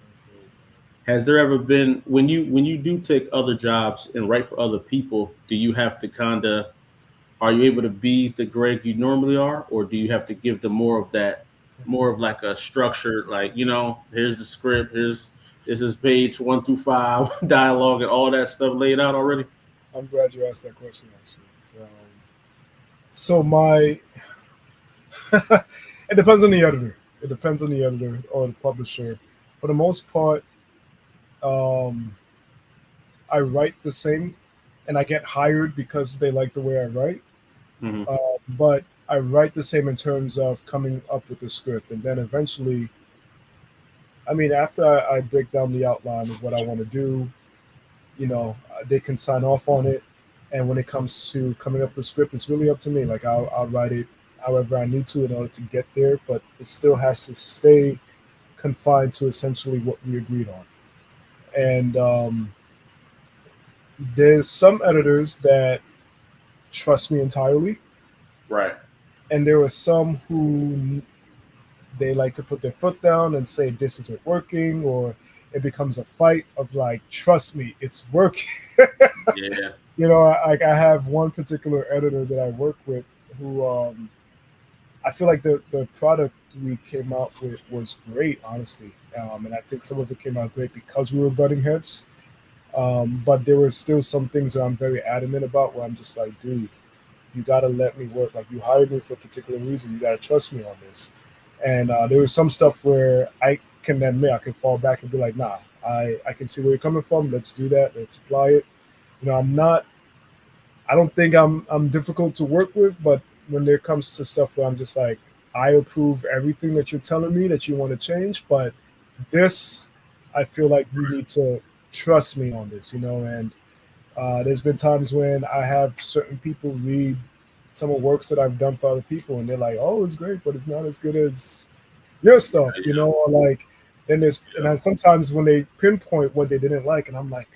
That's it. Has there ever been when you do take other jobs and write for other people, do you have to kind of are you able to be the Greg you normally are, or do you have to give them more of that, more of like a structured, like here's the script, this is page 1 through 5, dialogue and all that stuff laid out already? I'm glad you asked that question, actually. So my, it depends on the editor. It depends on the editor or the publisher. For the most part, um, I write the same, and I get hired because they like the way I write. Hmm. But I write the same in terms of coming up with the script, and then eventually, I mean, after I break down the outline of what I want to do, they can sign off on it. And when it comes to coming up with a script, it's really up to me. Like I'll write it however I need to in order to get there, but it still has to stay confined to essentially what we agreed on. And there's some editors that trust me entirely, Right. and there are some who they like to put their foot down and say this isn't working, or it becomes a fight of like, trust me, it's working. Yeah. I have one particular editor that I work with who I feel like the product we came out with was great, honestly, and I think some of it came out great because we were butting heads. But there were still some things that I'm very adamant about where I'm just like, dude, you got to let me work. Like, you hired me for a particular reason. You got to trust me on this. And there was some stuff where can admit, I can fall back and be like, nah, I can see where you're coming from. Let's do that. Let's apply it. I don't think I'm difficult to work with, but when it comes to stuff where I'm just like, I approve everything that you're telling me that you want to change, but this, I feel like you need to trust me on this, and there's been times when I have certain people read some of works that I've done for other people, and they're like, "Oh, it's great, but it's not as good as your stuff," Yeah, or like. Then there's and yeah, then sometimes when they pinpoint what they didn't like, and I'm like,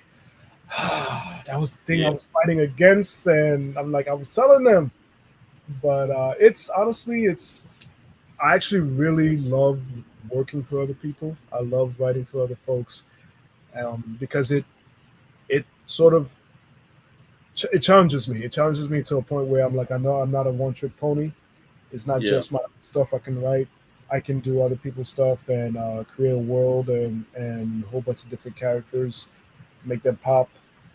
that was the thing I yeah, was fighting against, and I'm like, I was telling them, but it's honestly, it's I actually really love working for other people. I love writing for other folks because it sort of it challenges me. It challenges me to a point where I'm like, I know I'm not a one trick pony. It's not yeah, just my stuff I can write. I can do other people's stuff and create a world and a whole bunch of different characters, make them pop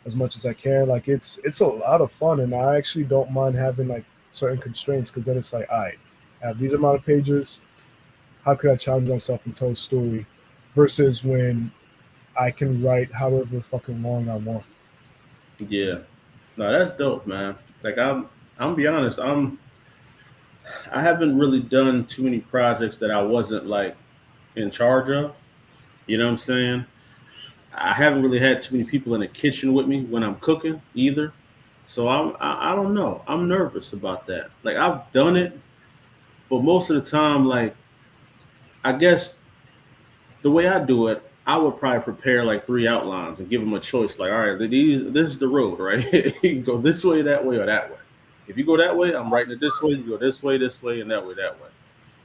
as much as I can. Like it's a lot of fun, and I actually don't mind having like certain constraints because then it's like, all right, I have these amount of pages. How could I challenge myself and tell a story? Versus when I can write however fucking long I want. yeah. No, that's dope, man. Like I'm be honest, I haven't really done too many projects that I wasn't like in charge of. You know what I'm saying? I haven't really had too many people in the kitchen with me when I'm cooking either. So I don't know. I'm nervous about that. Like I've done it, but most of the time, like I guess the way I do it, I would probably prepare like three outlines and give them a choice. Like, all right, this is the road, right? You can go this way, or that way. If you go that way, I'm writing it this way. You go this way, and that way.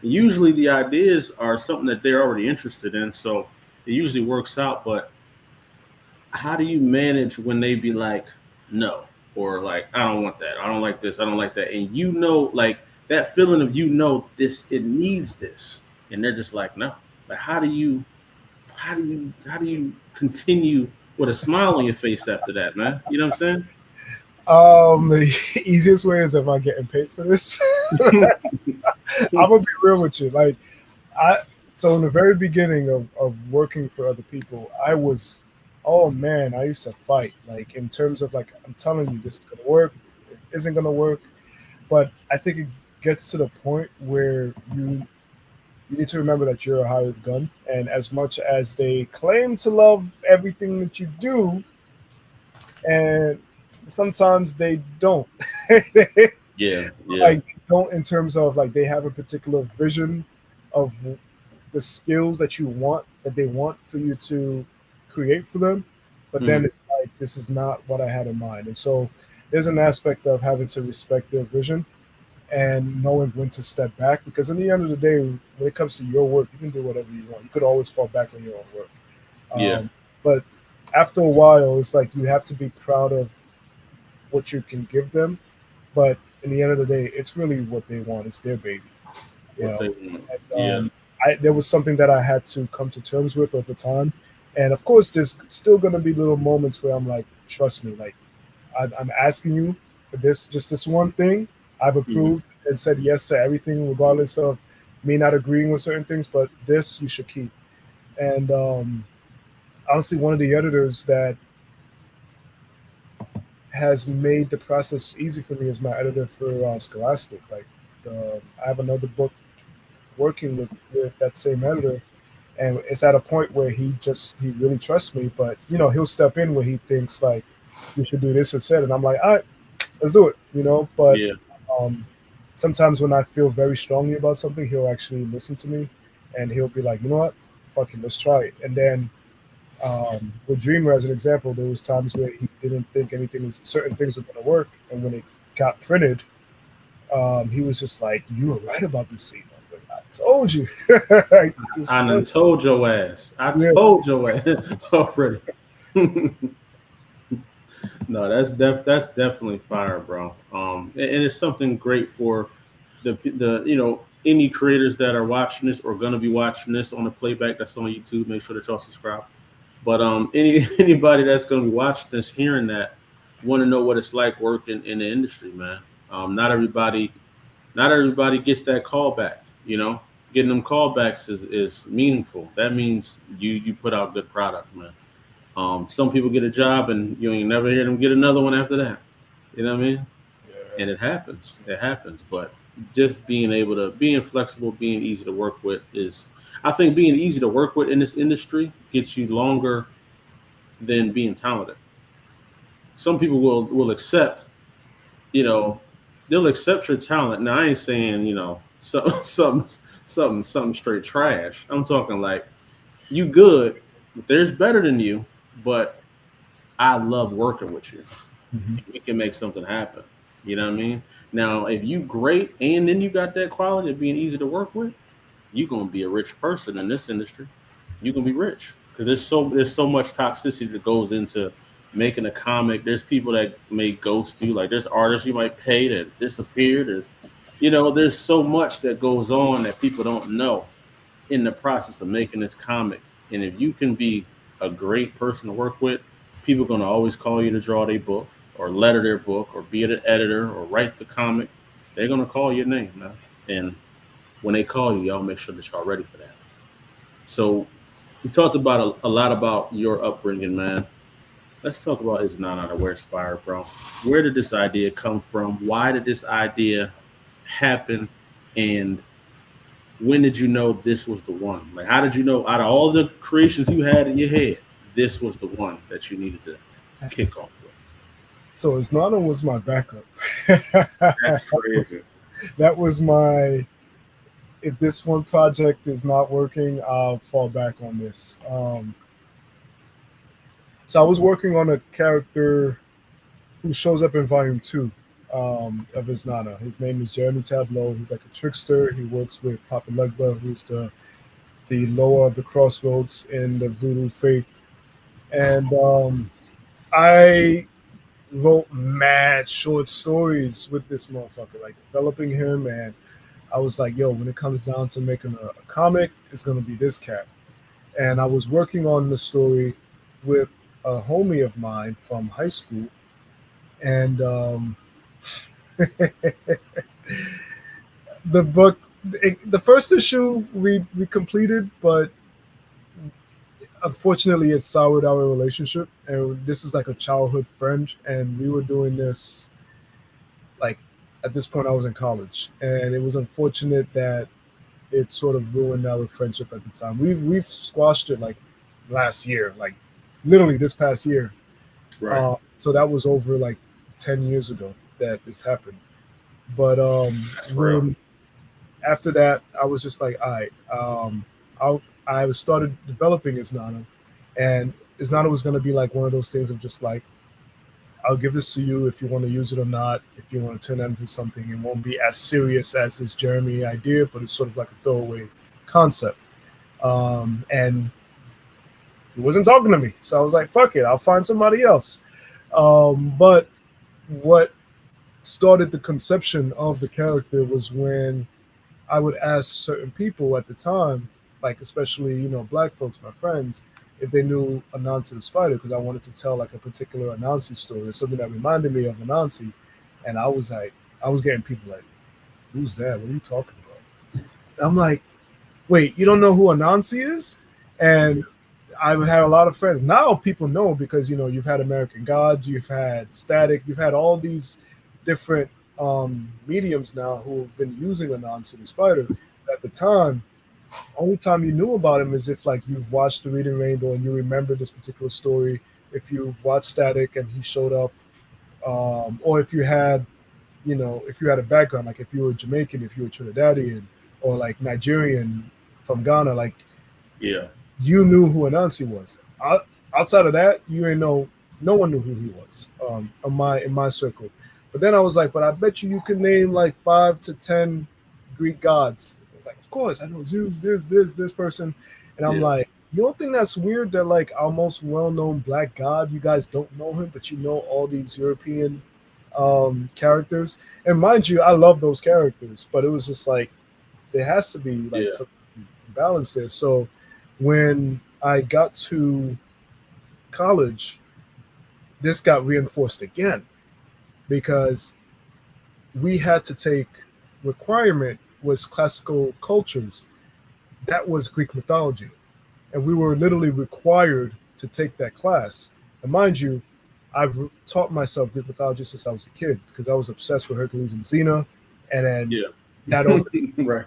And usually the ideas are something that they're already interested in, so it usually works out. But how do you manage when they be like, no, or like, I don't want that, I don't like this, I don't like that, and like that feeling of this, it needs this, and they're just like, no. Like, how do you continue with a smile on your face after that, man? You know what I'm The easiest way is if I'm getting paid for this. saying? I'm gonna be real with you. Like I so in the very beginning of working for other people, I was oh man, I used to fight. Like in terms of like I'm telling you this is gonna work, it isn't gonna work. But I think it gets to the point where you need to remember that you're a hired gun. And as much as they claim to love everything that you do, and sometimes they don't. Yeah, yeah. Like don't in terms of like they have a particular vision of the skills that they want for you to create for them, but then Mhm. it's like this is not what I had in mind. And so there's an aspect of having to respect their vision and knowing when to step back, because in the end of the day, when it comes to your work, you can do whatever you want. You could always fall back on your own work. Yeah. But after a while, it's like you have to be proud of what you can give them. But in the end of the day, it's really what they want. It's their baby, you What know. they want. And, Yeah. there was something that I had to come to terms with over time. And of course, there's still going to be little moments where I'm like, trust me, like I'm asking you for this, just this one thing. I've Mhm. approved and said yes to everything, regardless of me not agreeing with certain things. But this you should keep. And honestly, one of the editors that has made the process easy for me is my editor for Scholastic. Like, I have another book working with that same editor, and it's at a point where he really trusts me. But he'll step in when he thinks like we should do this instead, and I'm like, all right, let's do it. But Yeah. um, sometimes when I feel very strongly about something, he'll actually listen to me, and he'll be like, you know what, fuck it, let's try it. And then with Dreamer as an example, there was times where he didn't think certain things were going to work, and when it got printed, he was just like, "You were right about this scene." I'm like, "I told you." I just I done was. told your ass. I Yeah. told your ass already. No, that's definitely fire, bro. And it's something great for the any creators that are watching this or gonna be watching this on the playback that's on YouTube. Make sure that y'all subscribe. But anybody that's gonna be watching this, hearing that, want to know what it's like working in the industry, man. Not everybody gets that call back. You know, getting them callbacks is meaningful. That means you put out good product, man. Some people get a job and you ain't never hear them get another one after that. You know what I mean? Yeah. And it happens. It happens. But just being flexible, being easy to work with is, I think being easy to work with in this industry gets you longer than being talented. Some people will accept, you know, they'll accept your talent. Now I ain't saying, something straight trash. I'm talking like you good, there's better than you, but I love working with you. Mhm. We can make something happen. You know what I mean? Now, if you great and then you got that quality of being easy to work with, you're gonna be a rich person in this industry. You're gonna be rich because there's so much toxicity that goes into making a comic. There's people that may ghost you. Like there's artists you might pay that disappear. There's so much that goes on that people don't know in the process of making this comic. And if you can be a great person to work with, people are gonna always call you to draw their book or letter their book or be an editor or write the comic. They're gonna call your name, man. And when they call you, y'all make sure that y'all ready for that. So we talked about a lot about your upbringing, man. Let's talk about Isnana to where inspired, bro. Where did this idea come from? Why did this idea happen? And when did you know this was the one? Like, how did you know out of all the creations you had in your head, this was the one that you needed to kick off with? So Isnana was my backup. That's crazy. That was my, if this one project is not working, I'll fall back on this. So I was working on a character who shows up in volume two of Isnana. His name is Jeremy Tableau. He's like a trickster. He works with Papa Legba, who's the lower of the crossroads in the voodoo faith. And I wrote mad short stories with this motherfucker, like developing him. And I was like, yo, when it comes down to making a comic, it's going to be this cat. And I was working on the story with a homie of mine from high school. And the book, the first issue we completed, but unfortunately it soured our relationship. And this is like a childhood friend, and we were doing this like at this point I was in college, and it was unfortunate that it sort of ruined our friendship at the time. We've squashed it like last year, like literally this past year. Right. So that was over like 10 years ago that this happened. But Real. when after that, I was just like, all right, I started developing Isnana, and Isnana was going to be like one of those things of just like, I'll give this to you if you want to use it or not. If you want to turn that into something, it won't be as serious as this Jeremy idea, but it's sort of like a throwaway concept. And he wasn't talking to me, so I was like, fuck it, I'll find somebody else. But what started the conception of the character was when I would ask certain people at the time, like especially black folks, my friends, if they knew Anansi the Spider, because I wanted to tell like a particular Anansi story, something that reminded me of Anansi, and I was getting people like, "Who's that? What are you talking about?" And I'm like, "Wait, you don't know who Anansi is?" And I would have a lot of friends. Now people know because you've had American Gods, you've had Static, you've had all these different mediums now who have been using Anansi the Spider. At the time, only time you knew about him is if like you've watched the Reading Rainbow and you remember this particular story. If you've watched Static and he showed up, or if you had a background, like if you were Jamaican, if you were Trinidadian, or like Nigerian from Ghana, like Yeah. you knew who Anansi was. Outside of that, you ain't know. No one knew who he was in my circle. But then I was like, but I bet you could name like 5 to 10 Greek gods. I was like, of course, I know Zeus, this person. And I'm like, you don't think that's weird that like our most well-known black god, you guys don't know him, but you know all these European characters? And mind you, I love those characters, but it was just like, there has to be like some balance there. So when I got to college, this got reinforced again because we had to take requirement was classical cultures, that was Greek mythology, and we were literally required to take that class. And mind you, I've taught myself Greek mythology since I was a kid because I was obsessed with Hercules and Xena, and then Yeah. that opened, Right.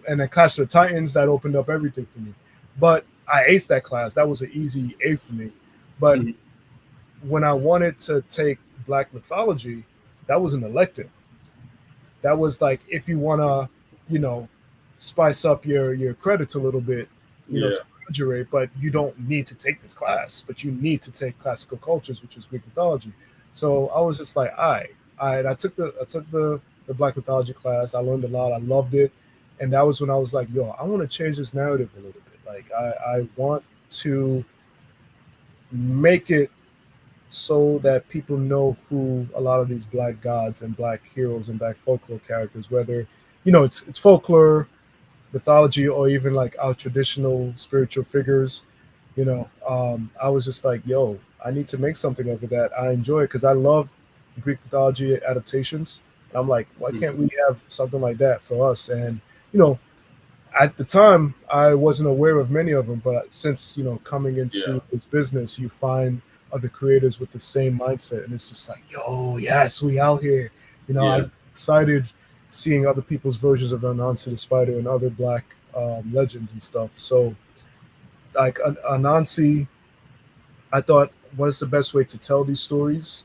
and then Clash of the Titans that opened up everything for me. But I aced that class. That was an easy A for me. But Mhm. when I wanted to take Black mythology, that was an elective. That was like if you want to, you know, spice up your credits a little bit, Yeah. to graduate, but you don't need to take this class, but you need to take classical cultures, which is Greek mythology. So I was just like, I took the Black mythology class. I learned a lot. I loved it, and that was when I was like, yo, I want to change this narrative a little bit. Like I want to make it so that people know who a lot of these black gods and black heroes and black folklore characters, whether it's folklore, mythology, or even like our traditional spiritual figures. I was just like, yo, I need to make something of it that I enjoy because I love Greek mythology adaptations. And I'm like, why Mhm. can't we have something like that for us? And you know, at the time I wasn't aware of many of them, but since coming Yeah. into this business, you find other creators with the same mindset, and it's just like, yo, yes, we out here. Yeah. I'm excited seeing other people's versions of Anansi the Spider and other black legends and stuff. So like Anansi, I thought, what is the best way to tell these stories?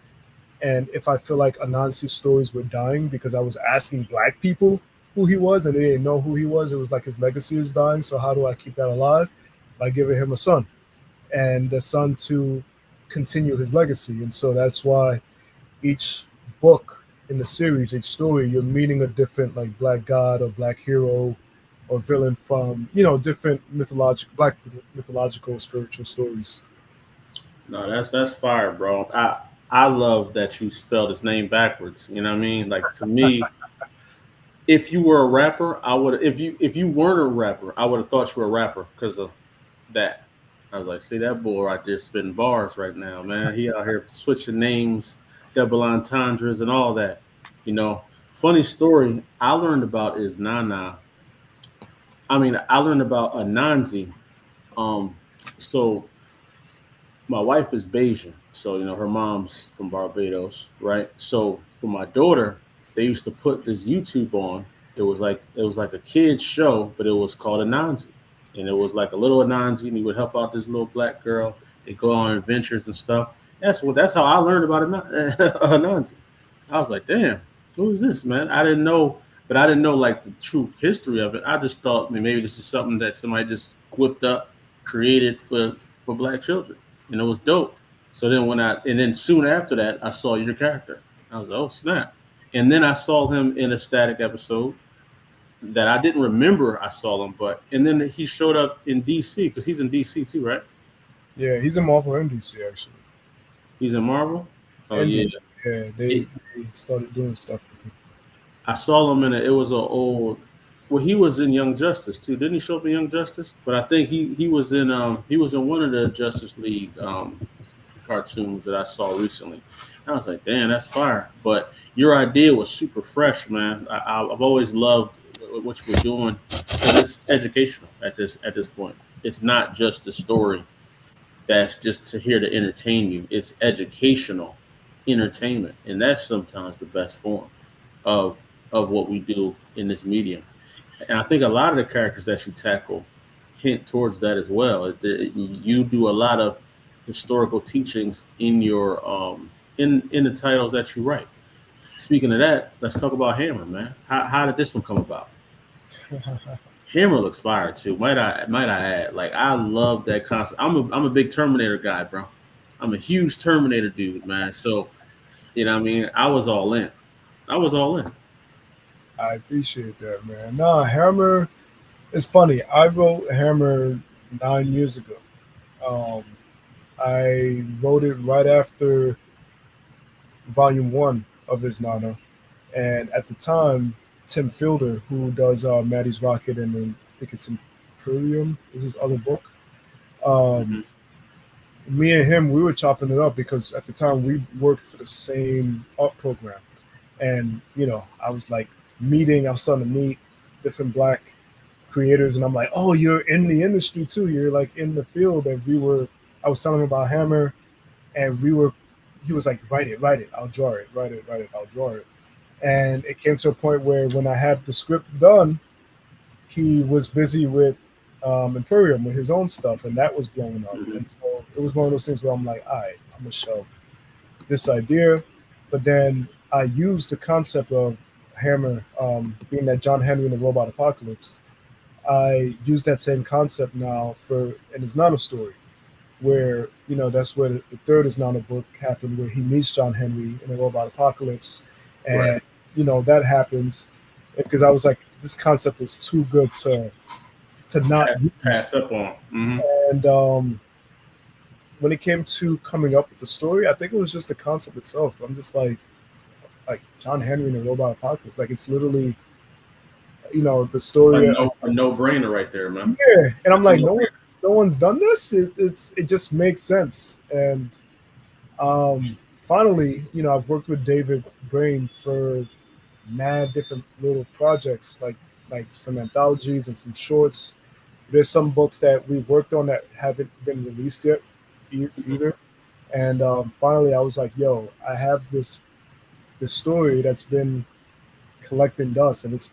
And if I feel like Anansi's stories were dying because I was asking black people who he was and they didn't know who he was, it was like his legacy is dying. So how do I keep that alive? By giving him a son and the son to continue his legacy. And so that's why each book in the series, each story, you're meeting a different like black god or black hero or villain from different mythological black mythological spiritual stories. No, that's fire, bro. I love that you spelled his name backwards. You know what I mean? Like to me, if you were a rapper, I would. If you weren't a rapper, I would have thought you were a rapper because of that. I was like, see that boy right there spitting bars right now, man. He out here switching names, double entendres, and all that. You know, funny story I learned about is Nana. I learned about Anansi. Um, so my wife is Bayesian, so her mom's from Barbados, right? So for my daughter, they used to put this YouTube on. It was like a kids show, but it was called Anansi, and it was like a little Anansi, and he would help out this little black girl. They go on adventures and stuff. That's how I learned about Anansi. I was like, damn, who is this, man? I didn't know, but I didn't know like the true history of it. I just thought, maybe this is something that somebody just whipped up, created for black children, and it was dope. So then and then soon after that, I saw your character. I was like, oh snap! And then I saw him in a static episode that I didn't remember I saw him, but and then he showed up in DC because he's in DC too, right? Yeah, he's in Marvel and DC actually. He's in Marvel. Oh And yeah. DC, yeah, they started doing stuff with him. I saw him in it was a old. Well, he was in Young Justice too. Didn't he show up in Young Justice? But I think he was in one of the Justice League cartoons that I saw recently. And I was like, damn, that's fire. But your idea was super fresh, man. I've always loved what you were doing because it's educational at this point. It's not just a story that's just to here to entertain you. It's educational entertainment, and that's sometimes the best form of what we do in this medium. And I think a lot of the characters that you tackle hint towards that as well. You do a lot of historical teachings in your in the titles that you write. Speaking of that, let's talk about Hammer, man. How did this one come about? Hammer looks fire too. Might I add? Like I love that concept. I'm a big Terminator guy, bro. I'm a huge Terminator dude, man. So what I mean. I was all in. I was all in. I appreciate that, man. No, Hammer. It's funny. I wrote Hammer 9 years ago. Um, I wrote it right after Volume One of Isnana, and at the time, Tim Fielder, who does Maddie's Rocket and then I think it's Imperium, is his other book. Hmm. Um, Me and him, we were chopping it up because at the time we worked for the same art program, and I was like I was starting to meet different black creators, and I'm like, oh, you're in the industry too. You're like in the field. And I was telling him about Hammer, and he was like, write it. I'll draw it. Write it. I'll draw it. And it came to a point where when I had the script done, he was busy with Imperium with his own stuff, and that was blowing up. Mhm. And so it was one of those things where I'm like, all right, I'm gonna show this idea, but then I used the concept of Hammer, being that John Henry in the Robot Apocalypse. I use that same concept now for an Isnana story, where that's where the third Isnana book happened, where he meets John Henry in the Robot Apocalypse, Right. and that happens because I was like, this concept is too good to not use. Pass up on. Mm-hmm. And when it came to coming up with the story, I think it was just the concept itself. I'm just like John Henry in the Robot Apocalypse, like it's literally the story. A no-brainer right there, man. Yeah, and I'm like, no one's done this. It just makes sense. And finally, I've worked with David Brain for mad different little projects, like some anthologies and some shorts. There's some books that we've worked on that haven't been released yet either. And finally, I was like, yo, I have this story that's been collecting dust, and it's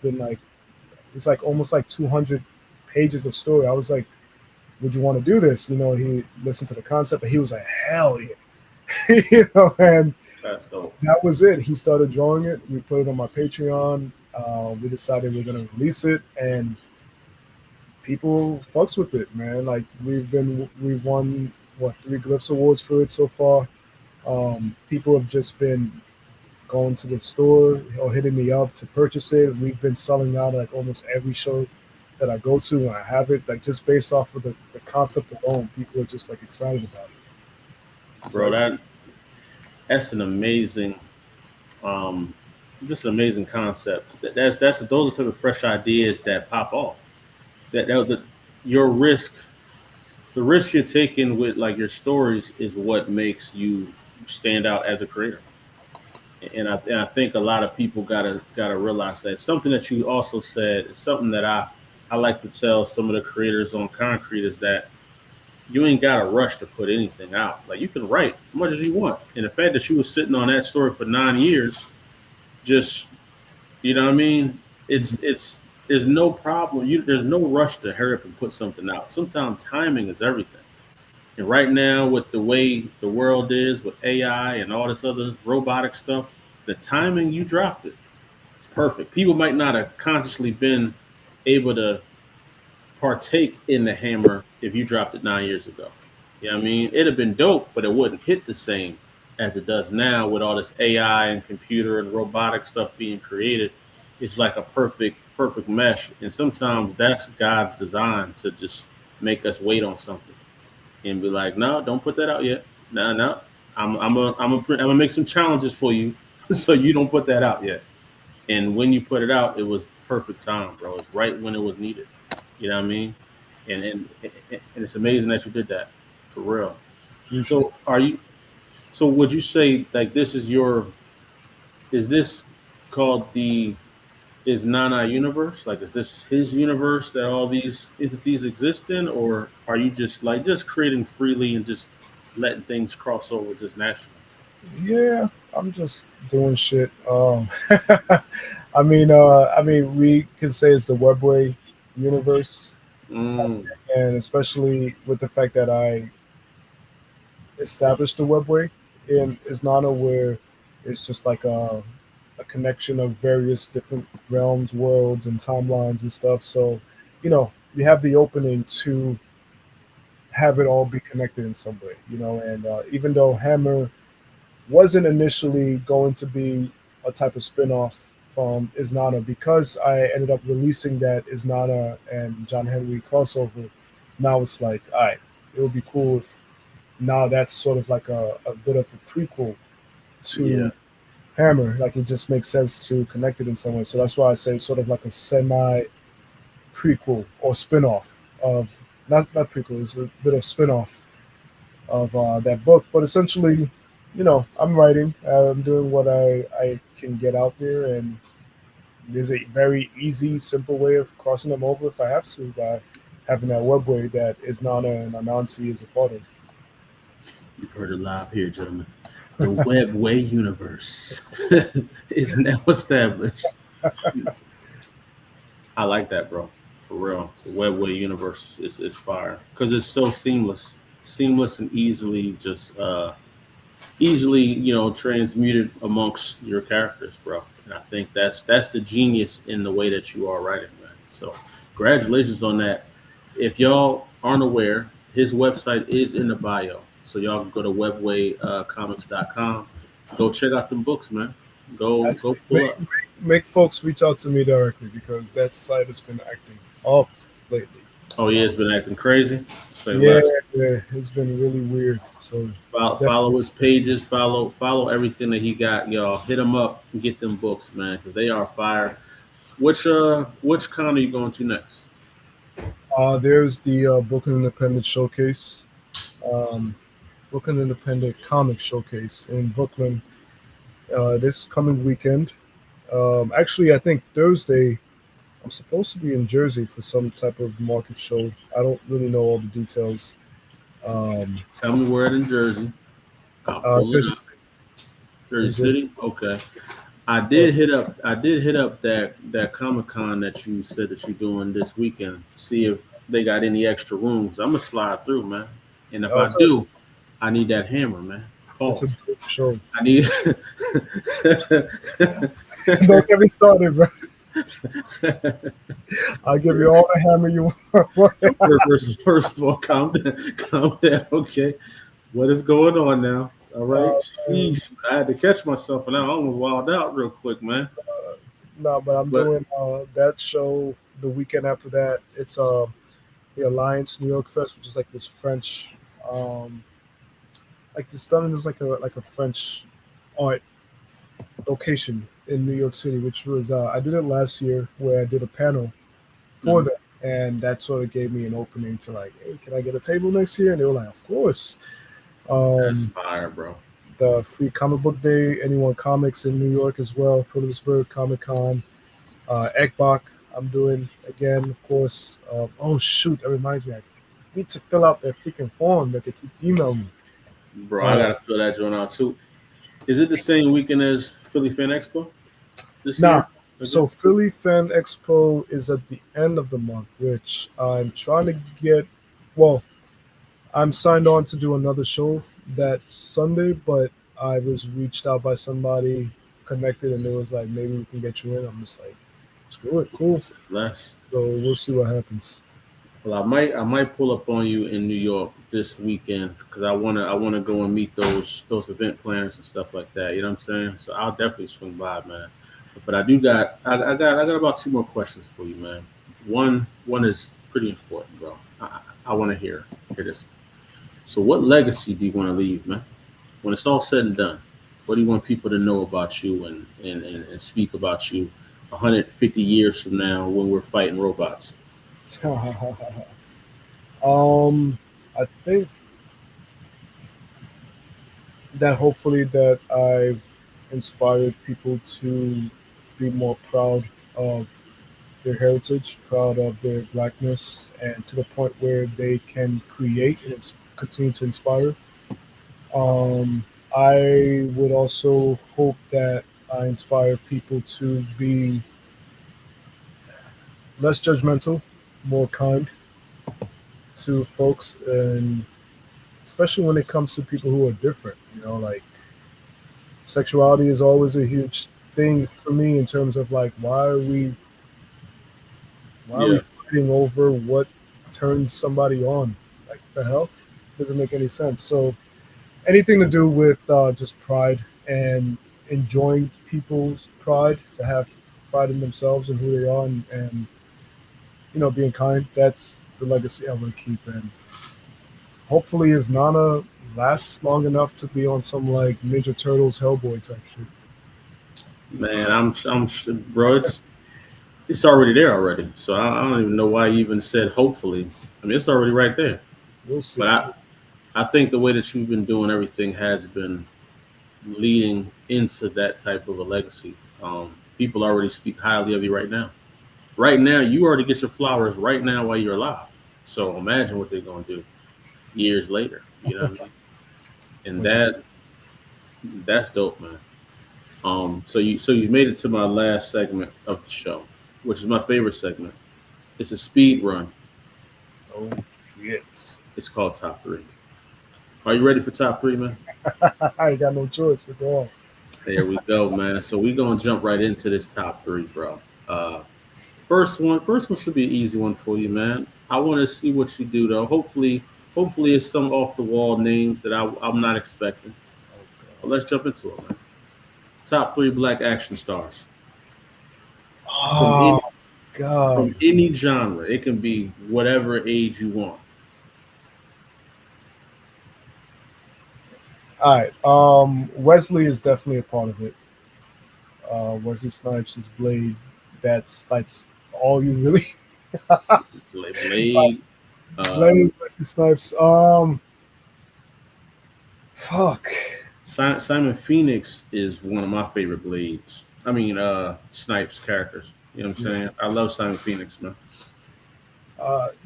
like almost like 200 pages of story. I was like, would you want to do this? He listened to the concept, and he was like, hell yeah. And that's dope. That was it. He started drawing it. We put it on my Patreon. We decided we're going to release it, and people fucks with it, man. Like we've won 3 Glyphs Awards for it so far. People have just been going to the store or hitting me up to purchase it. We've been selling out like almost every show that I go to, and I have it. Like just based off of the concept alone, people are just like excited about it. Bro, that's an amazing, just an amazing concept. Those are the type of fresh ideas that pop off. Your risk, the risk you're taking with like your stories is what makes you stand out as a creator. And I think a lot of people gotta realize that. Something that you also said is something that I like to tell some of the creators on Concrete is that you ain't got to rush to put anything out. Like you can write as much as you want. And the fact that you were sitting on that story for 9 years, just, you know what I mean? There's no problem. There's no rush to hurry up and put something out. Sometimes timing is everything. And right now with the way the world is with AI and all this other robotic stuff, the timing you dropped it. It's perfect. People might not have consciously been able to partake in the Hammer if you dropped it 9 years ago. You know what I mean? It'd have been dope, but it wouldn't hit the same as it does now with all this AI and computer and robotic stuff being created. It's like a perfect mesh. And sometimes that's God's design to just make us wait on something and be like, no, don't put that out yet. No. I'm gonna make some challenges for you so you don't put that out yet. And when you put it out, it was perfect time, bro. It's right when it was needed. You know what I mean? And it's amazing that you did that, for real. So would you say like this is this called the Isnana universe? Like is this his universe that all these entities exist in, or are you just creating freely and just letting things cross over just naturally? Yeah, I'm just doing shit. I mean, we could say it's the Webway universe, and especially with the fact that I established the Webway in Isnana, where it's just like a connection of various different realms, worlds, and timelines and stuff. So, you have the opening to have it all be connected in some way, and even though Hammer wasn't initially going to be a type of spin-off from Isnana, because I ended up releasing that Isnana and John Henry crossover, now it's like, all right, it would be cool if now that's sort of like a bit of a prequel to Hammer. Like it just makes sense to connect it in some way. So that's why I say sort of like a semi prequel or spin-off of not prequel, it's a bit of spin-off of that book. But essentially, I'm writing, I'm doing what I can get out there, and there's a very easy, simple way of crossing them over if I have to by having that webway that Isnana and Anansi is a part of. You've heard it live here, gentlemen. The Webway universe is now established. I like that, bro. For real, the Webway universe is fire because it's so seamless and easily transmuted amongst your characters, bro. And I think that's the genius in the way that you are writing, man. So congratulations on that. If y'all aren't aware, his website is in the bio, so y'all can go to webwaycomics.com. Go check out the books, man. Go Actually, pull up. make folks reach out to me directly because that site has been acting up lately. Oh yeah, it's been acting crazy. Say Yeah, less. yeah, it's been really weird. So Follow his pages. Follow everything that he got, y'all. Hit him up and get them books, man, because they are fire. Which con are you going to next? there's the Brooklyn Independent Showcase, um, Brooklyn Independent Comic Showcase in Brooklyn this coming weekend. Actually, I think Thursday. I'm supposed to be in Jersey for some type of market show. I don't really know all the details. Um, Tell me where it in Jersey. I'll pull it Jersey up. City. It's in Jersey Jersey. City. Okay. I But did hit up. I did hit up that Comic Con that you said that you're doing this weekend to see if they got any extra rooms. I'm gonna slide through, man. And if I it's a, do, I need that hammer, man. it's a Pause. dope show. I need. Don't get me started, bro. I'll give you all the hammer you want. First of all, calm down, calm down. Okay, what is going on now? All right, Um, sheesh. I had to catch myself, and I almost wilded out real quick, man. no, but I'm But doing that show the weekend after that. It's the Alliance New York Fest, which is like this French, um, like this done as like a French art location in New York City, which was I did it last year where I did a panel for mhm, them, and that sort of gave me an opening to like, hey, can I get a table next year? And they were like, of course. that's Um, fire, bro. the free comic book day, anyone comics in New York as well, Phillipsburg Comic Con, Ekbach. I'm doing again, of course. Oh shoot, that reminds me, I need to fill out that freaking form that they keep emailing me. Bro, I Uh, gotta fill that joint out too. Is it the same weekend as Philly Fan Expo this Nah, year? so Again? Philly Fan Expo is at the end of the month, which I'm trying to get. Well, I'm signed on to do another show that Sunday, but I was reached out by somebody connected, and it was like, maybe we can get you in. I'm just like, screw it, cool. Less. So we'll see what happens. Well, I might pull up on you in New York this weekend because I wanna go and meet those event planners and stuff like that. You know what I'm saying? So I'll definitely swing by, man. But I got about two more questions for you, man. One is pretty important, bro. I want to hear this. So, what legacy do you want to leave, man? When it's all said and done, what do you want people to know about you and speak about you 150 years from now when we're fighting robots? I think that hopefully that I've inspired people to be more proud of their heritage, proud of their blackness, and to the point where they can create and continue to inspire. Um, I would also hope that I inspire people to be less judgmental, more kind to folks, and especially when it comes to people who are different. Like sexuality is always a huge thing for me in terms of like why are we Yeah, fighting over what turns somebody on? Like the hell doesn't make any sense. So anything to do with just pride and enjoying people's pride, to have pride in themselves and who they are, and being kind. That's the legacy I want to keep. And hopefully, is Nana lasts long enough to be on some like Ninja Turtles Hellboy type shit. man, bro. It's already there already. So I don't even know why you even said hopefully. I mean, it's already right there. We'll But see. I think the way that you've been doing everything has been leading into that type of a legacy. People already speak highly of you right now. Right now, you already get your flowers right now while you're alive. So imagine what they're gonna do years later. You know what I mean? And Which that's dope, man. So you made it to my last segment of the show, which is my favorite segment. It's a speed run. oh shit. It's called Top Three. Are you ready for Top Three, man? I ain't got no choice but go on. There we go, man. So we gonna jump right into this top three, bro. First one should be an easy one for you, man. I want to see what you do though. Hopefully it's some off the wall names that I'm not expecting. But let's jump into it, man. Top three black action stars from Oh any god. from any genre. It can be whatever age you want. All right. Wesley is definitely a part of it. Wesley Snipes is Blade. That's all you really. Blade. Blade, Wesley Snipes. Fuck. Simon Phoenix is one of my favorite Blades. I mean, Snipes characters. You know what I'm saying? I love Simon Phoenix, man.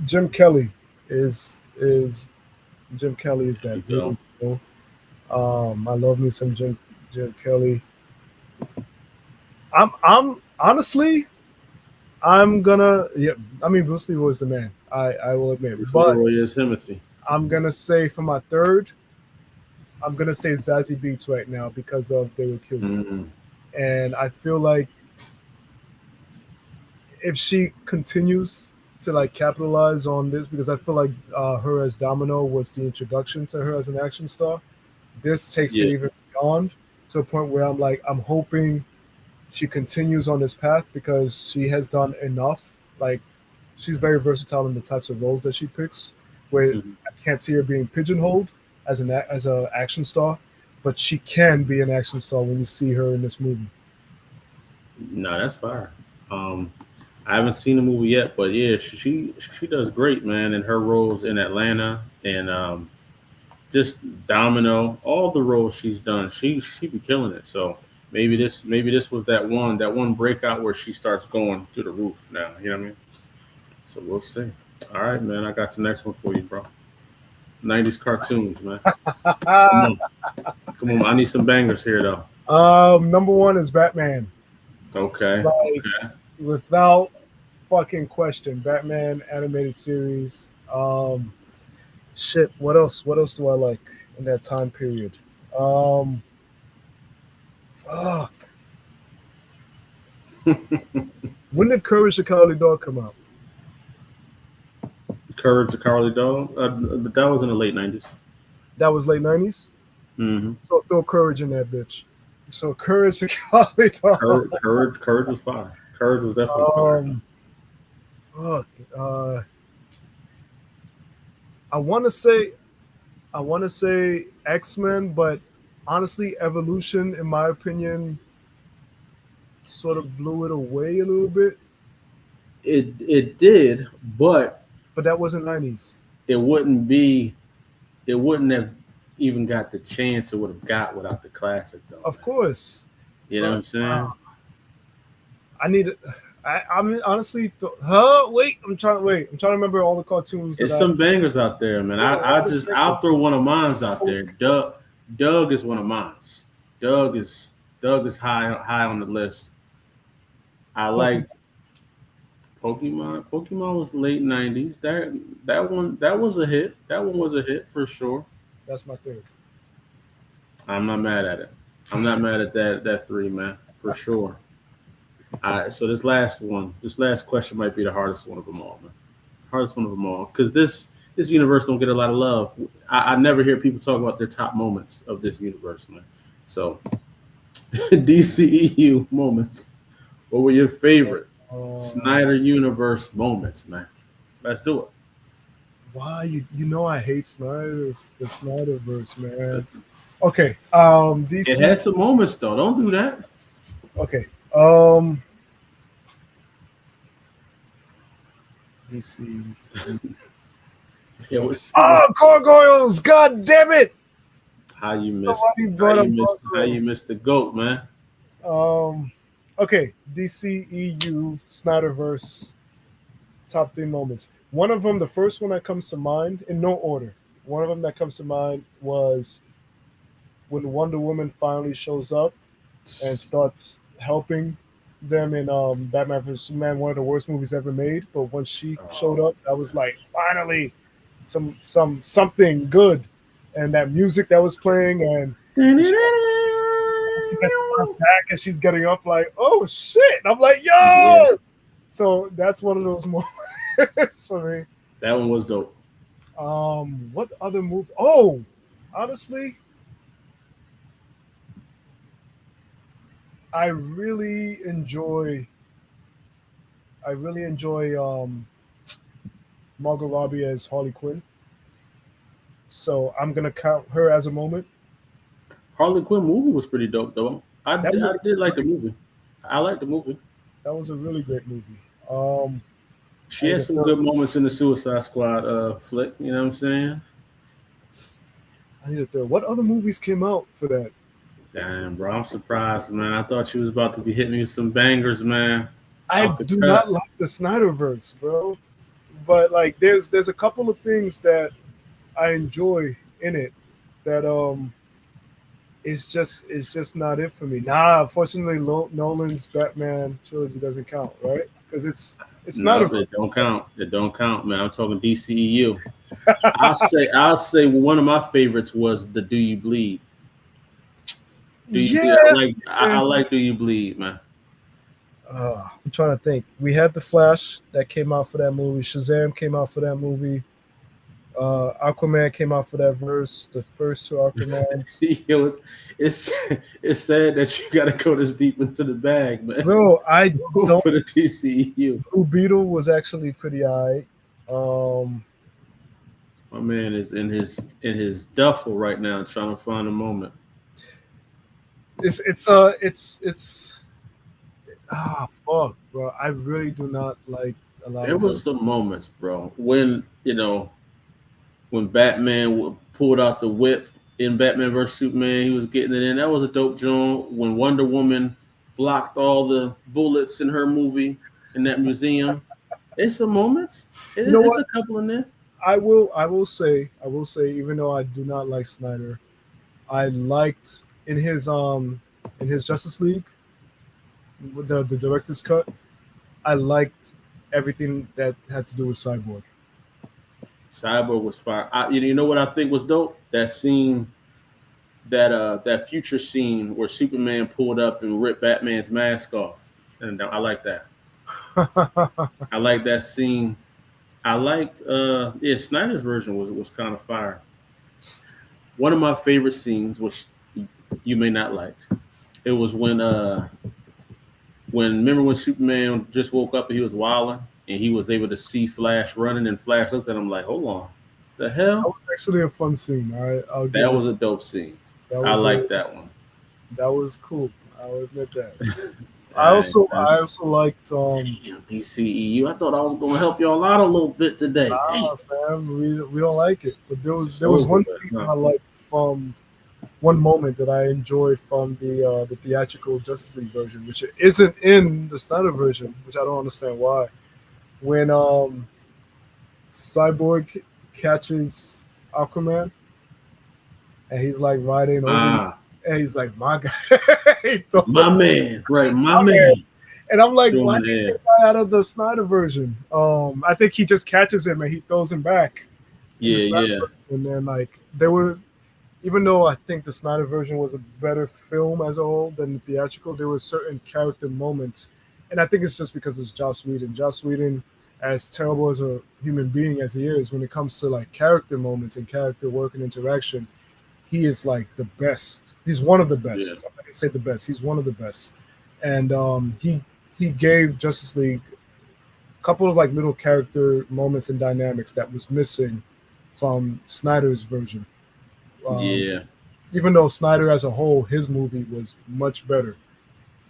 Jim Kelly is Jim Kelly is There you that go. beautiful. I love me some Jim Kelly. I'm honestly I'm gonna yeah. I mean Bruce Lee was the man. I will admit, but Leroy is Timothy. I'm gonna say for my third, I'm gonna say Zazie Beats right now because of They Will Kill You, Mm, and I feel like if she continues to like capitalize on this, because I feel like her as Domino was the introduction to her as an action star. This takes it yeah, even beyond to a point where I'm hoping she continues on this path because she has done enough. Like she's very versatile in the types of roles that she picks. Where mhm. I can't see her being pigeonholed as a action star, but she can be an action star when you see her in this movie. No, that's fire. Um, I haven't seen the movie yet, but yeah, she does great, man. In her roles in Atlanta and just Domino, all the roles she's done, she be killing it. So maybe this was that one breakout where she starts going through the roof now. You know what I mean? So we'll see. All right, man. I got the next one for you, bro. 90s cartoons, man. Come on, come on. I need some bangers here, though. Number one is Batman. Okay, Like okay. without fucking question, Batman animated series. Shit. What else? What else do I like in that time period? Um, fuck. When did Courage the Cowardly Dog come out? Courage the Cowardly Dog. That was in the late 90s. That was late '90s. Mm-hmm. So throw Courage in that bitch. So Courage the Cowardly Dog. Courage was fire. Courage was definitely fire. Um, fuck. I want to say, X-Men, but honestly, Evolution, in my opinion, sort of blew it away a little bit. It did, but But that wasn't '90s. it wouldn't be. It wouldn't have even got the chance it would have got without the classic, though, Of man. course, You know what I'm but saying? I need. I mean, honestly, huh? Wait, I'm trying. Wait, I'm trying to remember all the cartoons that It's some bangers out there, man. Yeah, I'll throw one of mine's out there. Doug is one of mine's. Doug is high on the list. I Pokemon. liked Pokemon. Pokemon was late '90s. That was a hit. That one was a hit for sure. That's my third. I'm not mad at it. I'm not mad at that three, man, for sure. All right, so this last question might be the hardest one of them all, man. Hardest one of them all, because this universe don't get a lot of love. I never hear people talk about their top moments of this universe, man. So DCEU moments. What were your favorite Uh, Snyder Universe moments, man? Let's do it. why you know I hate Snyder, the Snyderverse, man. Listen. Okay, It DC. had some moments though. Don't do that. Okay, DC. It was Oh, gargoyles! God damn it! how you missed Somebody brought up how you gargoyles. missed the goat, man. Um, Okay, DCEU Snyderverse top 3 moments. One of them, the first one that comes to mind, in no order. One of them that comes to mind was when Wonder Woman finally shows up and starts helping them in Batman vs Superman, one of the worst movies ever made. But once she showed Oh, up, I was like, finally, something good. And that music that was playing, and she gets knocked back, and she's getting up like, oh shit! And I'm like, yeah, yo. So that's one of those moments for me. that one was dope. What other movie? Oh, honestly, I really enjoy. I really enjoy Margot Robbie as Harley Quinn. So I'm gonna count her as a moment. Harley Quinn movie was pretty dope though. That I movie did was like the great. movie. I like the movie. That was a really great movie. Um, I She need had a some third. good moments in the Suicide Squad flick. You know what I'm saying? I need a third. What other movies came out for that? Damn, bro, I'm surprised, man. I thought she was about to be hitting me with some bangers, man. I Out the do not cut. like the Snyderverse, bro. But like, there's a couple of things that I enjoy in it that it's just not it for me. Nah, unfortunately, Nolan's Batman trilogy doesn't count, right? Because it's not No, a. it don't count. It don't count, man. I'm talking DCEU. I'll say one of my favorites was the Do You Bleed. Do you bleed? Yeah. I like Do You Bleed, man. I'm trying to think. We had the Flash that came out for that movie. Shazam came out for that movie. Aquaman came out for that verse. The first two Aquamans. Yo, it's it's sad that you got to go this deep into the bag, man, Bro, I don't. for the DCEU. Blue Beetle was actually pretty alright. Um, My man is in his duffel right now, trying to find a moment. it's fuck, bro. I really do not like a lot There of was those. some moments, bro, when when Batman pulled out the whip in Batman vs Superman, he was getting it in. That was a dope joint. When Wonder Woman blocked all the bullets in her movie in that museum, there's some moments. You know It's what? a couple in there. I will say, even though I do not like Snyder, I liked in his Justice League, with the director's cut. I liked everything that had to do with Cyborg. Cyborg was fire. You know what I think was dope? That scene, that future scene where Superman pulled up and ripped Batman's mask off, and I like that. I like that scene. I liked yeah, Snyder's version was kind of fire. One of my favorite scenes, which you may not like, it was when remember when Superman just woke up and he was wilding and he was able to see Flash running and Flash looked at him like, hold on, the That hell? was actually a fun scene. I'll That give it. was a dope scene. That I was a like that one. that was cool. I'll admit that. I Dang, also man. I also liked Damn, DCEU. I thought I was going to help y'all out a little bit today. Damn. fam, we don't like it. But there was It's there was over one with, scene that huh? I liked from one moment that I enjoyed from the theatrical Justice League version, which isn't in the Snyder version, which I don't understand why. When Cyborg catches Aquaman and he's like riding over him, Ah, and he's like, "My guy," he throws my man. Right, my my man. man. And I'm like, Doing why the did you air. take that out of the Snyder version? I think he just catches him and he throws him back in the Yeah, Snyder yeah. version. And then like there were, even though I think the Snyder version was a better film as a whole than the theatrical, there were certain character moments, and I think it's just because it's Joss Whedon. Joss Whedon, as terrible as a human being as he is, when it comes to like character moments and character work and interaction, he is like the best. He's one of the Yeah. best. I say the best. He's one of the best, and he gave Justice League a couple of like little character moments and dynamics that was missing from Snyder's version. Um, Yeah. Even though Snyder as a whole, his movie was much better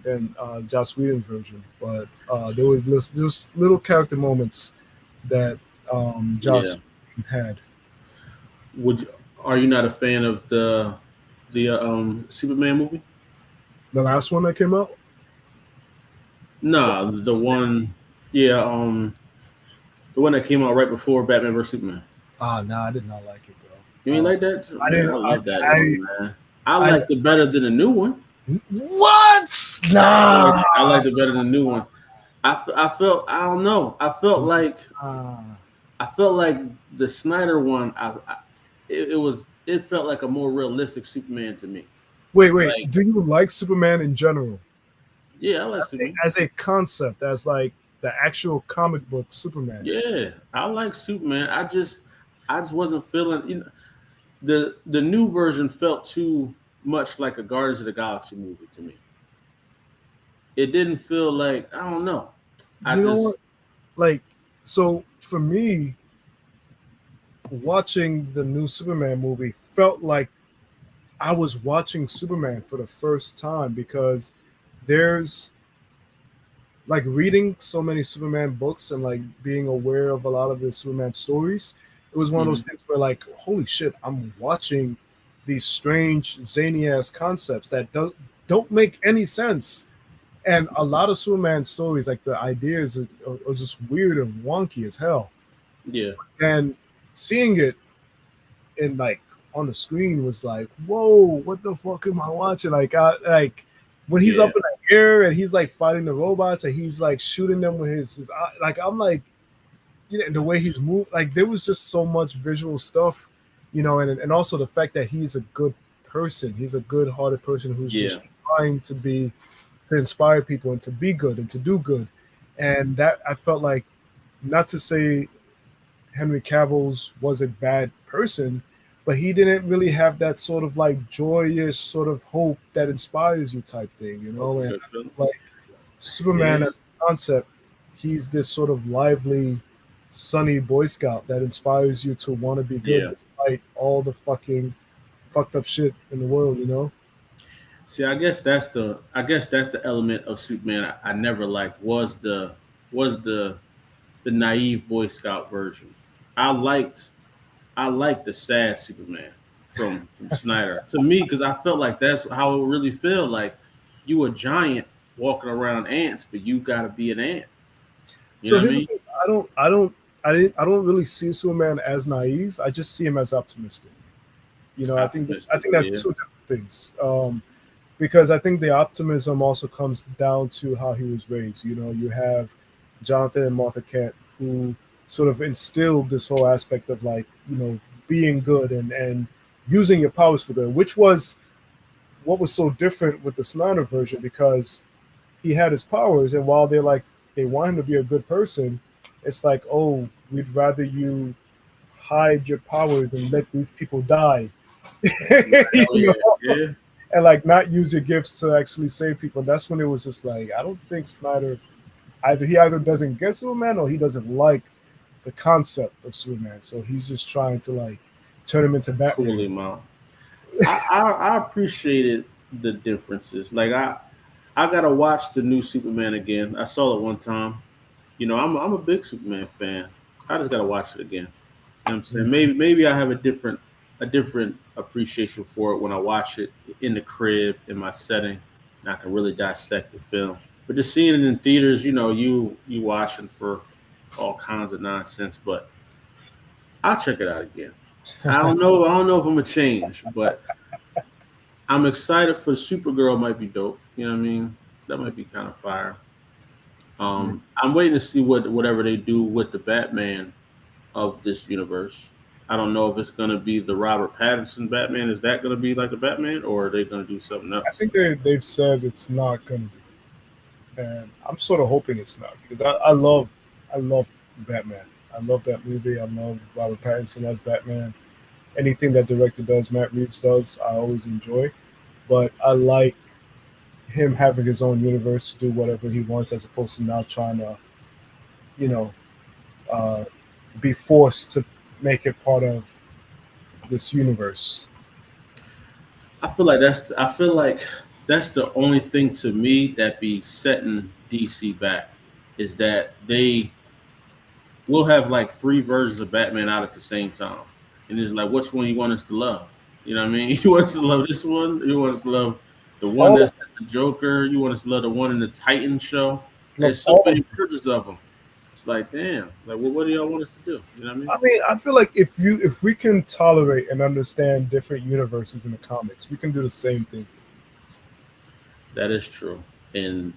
than Joss Whedon's version, but there was little character moments that Yeah. Joss had. Would you, are you not a fan of the Superman movie? The last one that came out, Nah, the one, yeah, the one that came out right before Batman vs Superman. Ah, no, I did not like it, You bro. ain't like that, I man? didn't. I love that I. one, man. I I. liked it better than the new one. What? I Nah. liked it better than the new one. I felt I don't know. Ah. I felt like the Snyder one. It felt like a more realistic Superman to me. Wait, wait. Like, Do you like Superman in general yeah, I like Superman. as a concept, as like the actual comic book Superman? Yeah, I like Superman. I just wasn't feeling. The new version felt too much like a Guardians of the Galaxy movie to me. It didn't feel like I don't know. I You know what? just Like, so for me, watching the new Superman movie felt like I was watching Superman for the first time because there's like reading so many Superman books and like being aware of a lot of the Superman stories. It was one of mhm. those things where like, holy shit, I'm watching these strange zany ass concepts that don't make any sense. And a lot of Superman stories, like the ideas are just weird and wonky as hell. Yeah, And seeing it in like on the screen was like, whoa, what the fuck am I watching? Like when he's yeah, up in the air and he's like fighting the robots and he's like shooting them with his eye, like I'm like, you know, the way he's moved, like there was just so much visual stuff, you know, and also the fact that he's a good person, he's a good hearted person who's yeah, just trying to inspire people and to be good and to do good. And that I felt like, not to say Henry Cavill's was a bad person, but he didn't really have that sort of like joyous sort of hope that inspires you type thing, you know. And good feeling. like Superman Yeah, as a concept, he's this sort of lively, sunny Boy Scout that inspires you to want to be good yeah. despite all the fucking fucked up shit in the world, you know. See, I guess that's the element of Superman I never liked was the naive Boy Scout version. I liked I liked the sad Superman from Snyder to me because I felt like that's how it really feel. Like you a giant walking around ants, but you got to be an ant. You So know what I here's the mean? thing: I don't really see Superman as naive. I just see him as optimistic. You know, I Optimistic, think that's yeah, two different things. Because I think the optimism also comes down to how he was raised. You know, you have Jonathan and Martha Kent who sort of instilled this whole aspect of like, you know, being good and using your powers for good, which was what was so different with the Snyder version because he had his powers, and while they're like they want him to be a good person, it's like, oh, we'd rather you hide your powers and let these people die. you hell yeah, know? yeah. And like not use your gifts to actually save people. That's when it was just like I don't think Snyder either doesn't get Superman or he doesn't like the concept of Superman. So he's just trying to like turn him into Cool Batman. him out. I appreciated the differences. Like I gotta watch the new Superman again. I saw it one time. You know, I'm a big Superman fan. I just gotta watch it again. You know what I'm saying? Maybe I have a different appreciation for it when I watch it in the crib in my setting and I can really dissect the film. But just seeing it in theaters, you know, you watching for all kinds of nonsense, but I'll check it out again. I don't know if I'm gonna change, but I'm excited for Supergirl might be dope. You know what I mean? That might be kind of fire. I'm waiting to see whatever they do with the Batman of this universe. I don't know if it's gonna be the Robert Pattinson Batman. Is that gonna be like the Batman, or are they gonna do something I else? think they've said it's not going to be, and I'm sort of hoping it's not because I love Batman. I love that movie. I love Robert Pattinson as Batman. Anything that director does, Matt Reeves does, I always enjoy. But I like him having his own universe to do whatever he wants, as opposed to now trying to, you know, uh, be forced to make it part of this universe. I feel like that's the only thing to me that be setting DC back is that they will have like three versions of Batman out at the same time, and it's like which one you want us to love? You know what I mean? You want us to love this one? You want us to love the one Oh, that's the Joker? You want us to love the one in the Titan show? Love There's so all of many them. versions of them. It's like, damn, like, well, what do y'all want us to do? You know what I mean? I mean, I feel like if we can tolerate and understand different universes in the comics, we can do the same thing. That is true, and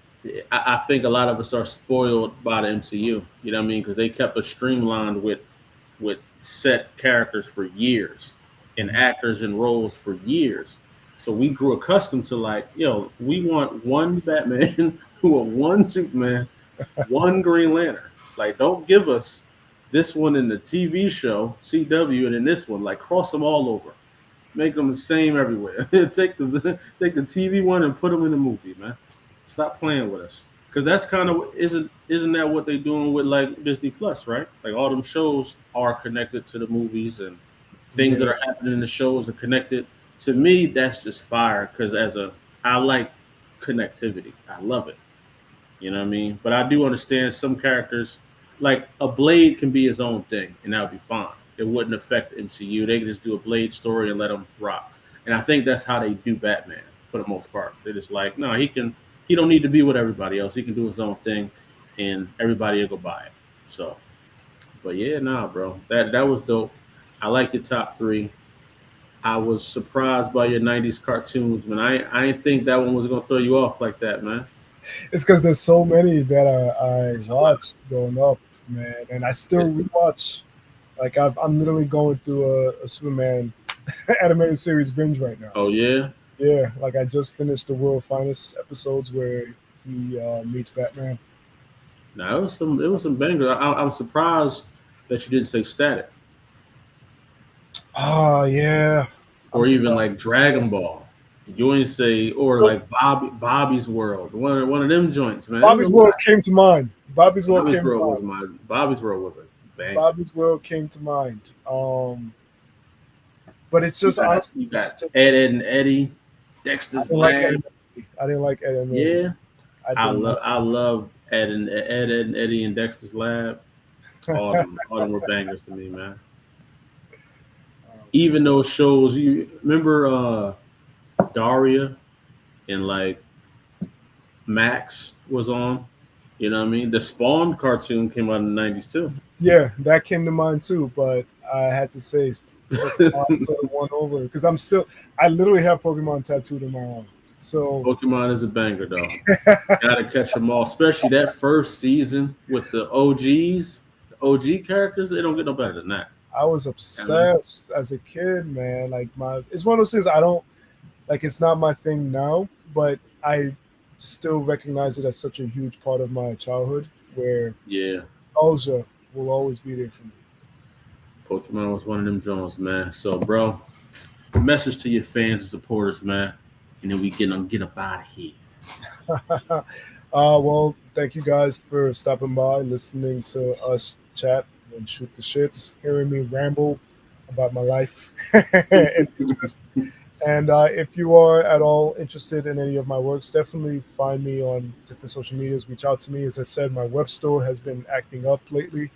I think a lot of us are spoiled by the MCU. You know what I mean? Because they kept us streamlined with set characters for years and Mhm. actors and roles for years. So we grew accustomed to like, we want one Batman, we want one Superman, one Green Lantern. Like, don't give us this one in the TV show CW and then this one. Like, cross them all over, make them the same everywhere. Take the TV one and put them in the movie, man. Stop playing with us, because that's kind of isn't that what they're doing with like Disney Plus, right? Like all them shows are connected to the movies and things that Yeah, are happening in the shows are connected. To me, that's just fire. Because I like connectivity. I love it. You know what I mean? But I do understand some characters, like a Blade, can be his own thing, and that would be fine. It wouldn't affect the MCU. They could just do a Blade story and let him rock. And I think that's how they do Batman for the most part. They're just like, no, he can. He don't need to be with everybody else. He can do his own thing, and everybody will go buy it. So, but yeah, nah, bro, that was dope. I like your top three. I was surprised by your '90s cartoons, man. I didn't think that one was gonna throw you off like that, man. it's because there's so many that I It's a lot. watched growing up, man, and I still rewatch. Like I'm literally going through a Superman animated series binge right now. Oh yeah. Yeah, like I just finished the World Finest episodes where he meets Batman. No, it was some bangers. I'm surprised that you didn't say Static Oh yeah, I'm or even surprised. like Dragon Ball. You ain't say or So like Bobby's World. One of them joints, man. There's Bobby's a lot. World came to mind. Bobby's World Bobby's came to World was mind. my Bobby's World was a banger. Bobby's World came to mind. But it's You just got honestly, you got Ed, Ed and Eddie, I Dexter's didn't like Ed Lab. and Eddie. I didn't like Ed and Eddie. Yeah, I I did not. love I love Ed and Eddie and Dexter's Lab. All them were bangers to me, man. Even those shows, you remember Daria and like Max was on. You know what I mean? The Spawn cartoon came out in the '90s too. Yeah, that came to mind too. But I had to say Pokemon sort of won over because I literally have Pokemon tattooed in my arm. So Pokemon is a banger though. Gotta catch them all, especially that first season with the OGs, the OG characters. They don't get no better than that. I was I mean, obsessed as a kid, man. Like it's one of those things I don't like. It's not my thing now, but I still recognize it as such a huge part of my childhood, where yeah, nostalgia will always be there for me. Pokemon was one of them Jones, man. So, bro, message to your fans and supporters, man, and then we get up out of here. Well, thank you guys for stopping by, listening to us chat and shoot the shits, hearing me ramble about my life and interests. And if you are at all interested in any of my works, definitely find me on different social medias. Reach out to me. As I said, my web store has been acting up lately.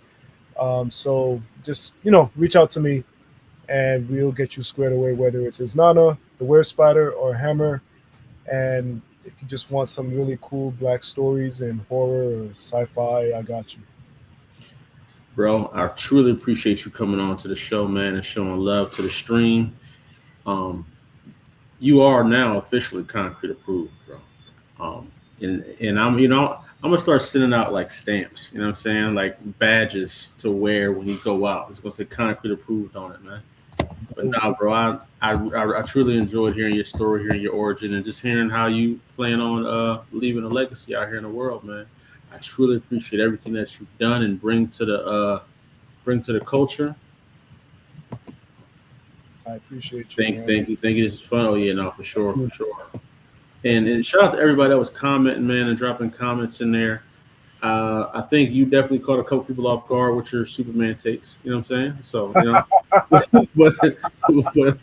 So just, reach out to me and we'll get you squared away, whether it's Isnana, the Were Spider, or Hammer. And if you just want some really cool black stories and horror or sci-fi, I got you. Bro, I truly appreciate you coming on to the show, man, and showing love to the stream. Um, you are now officially concrete approved, bro. And I'm gonna start sending out like stamps. You know what I'm saying? Like badges to wear when you go out. It's gonna say concrete approved on it, man. But nah, bro, I truly enjoyed hearing your story, hearing your origin, and just hearing how you plan on leaving a legacy out here in the world, man. I truly appreciate everything that you've done and bring to the culture. I appreciate you, Thank, man. thank you, thank you. This is fun. Oh yeah, no, for sure, for sure. And shout out to everybody that was commenting, man, and dropping comments in there. I think you definitely caught a couple people off guard with your Superman takes. You know what I'm saying? So but but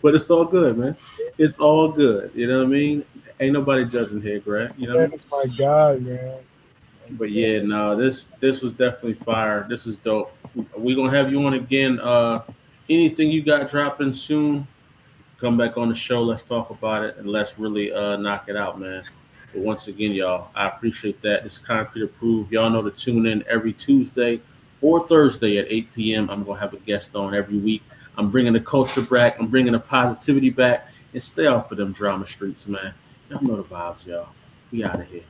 but it's all good, man. It's all good. You know what I mean? Ain't nobody judging here, Greg. You know what I Man, mean? it's my guy, man. But yeah, no, this was definitely fire. This is dope. We gonna have you on again. Anything you got dropping soon? Come back on the show. Let's talk about it and let's really knock it out, man. But once again, y'all, I appreciate that. It's Concrete Approved. Y'all know to tune in every Tuesday or Thursday at 8 p.m. I'm going to have a guest on every week. I'm bringing the culture back. I'm bringing the positivity back. And stay off of them drama streets, man. Y'all know the vibes, y'all. We out of here.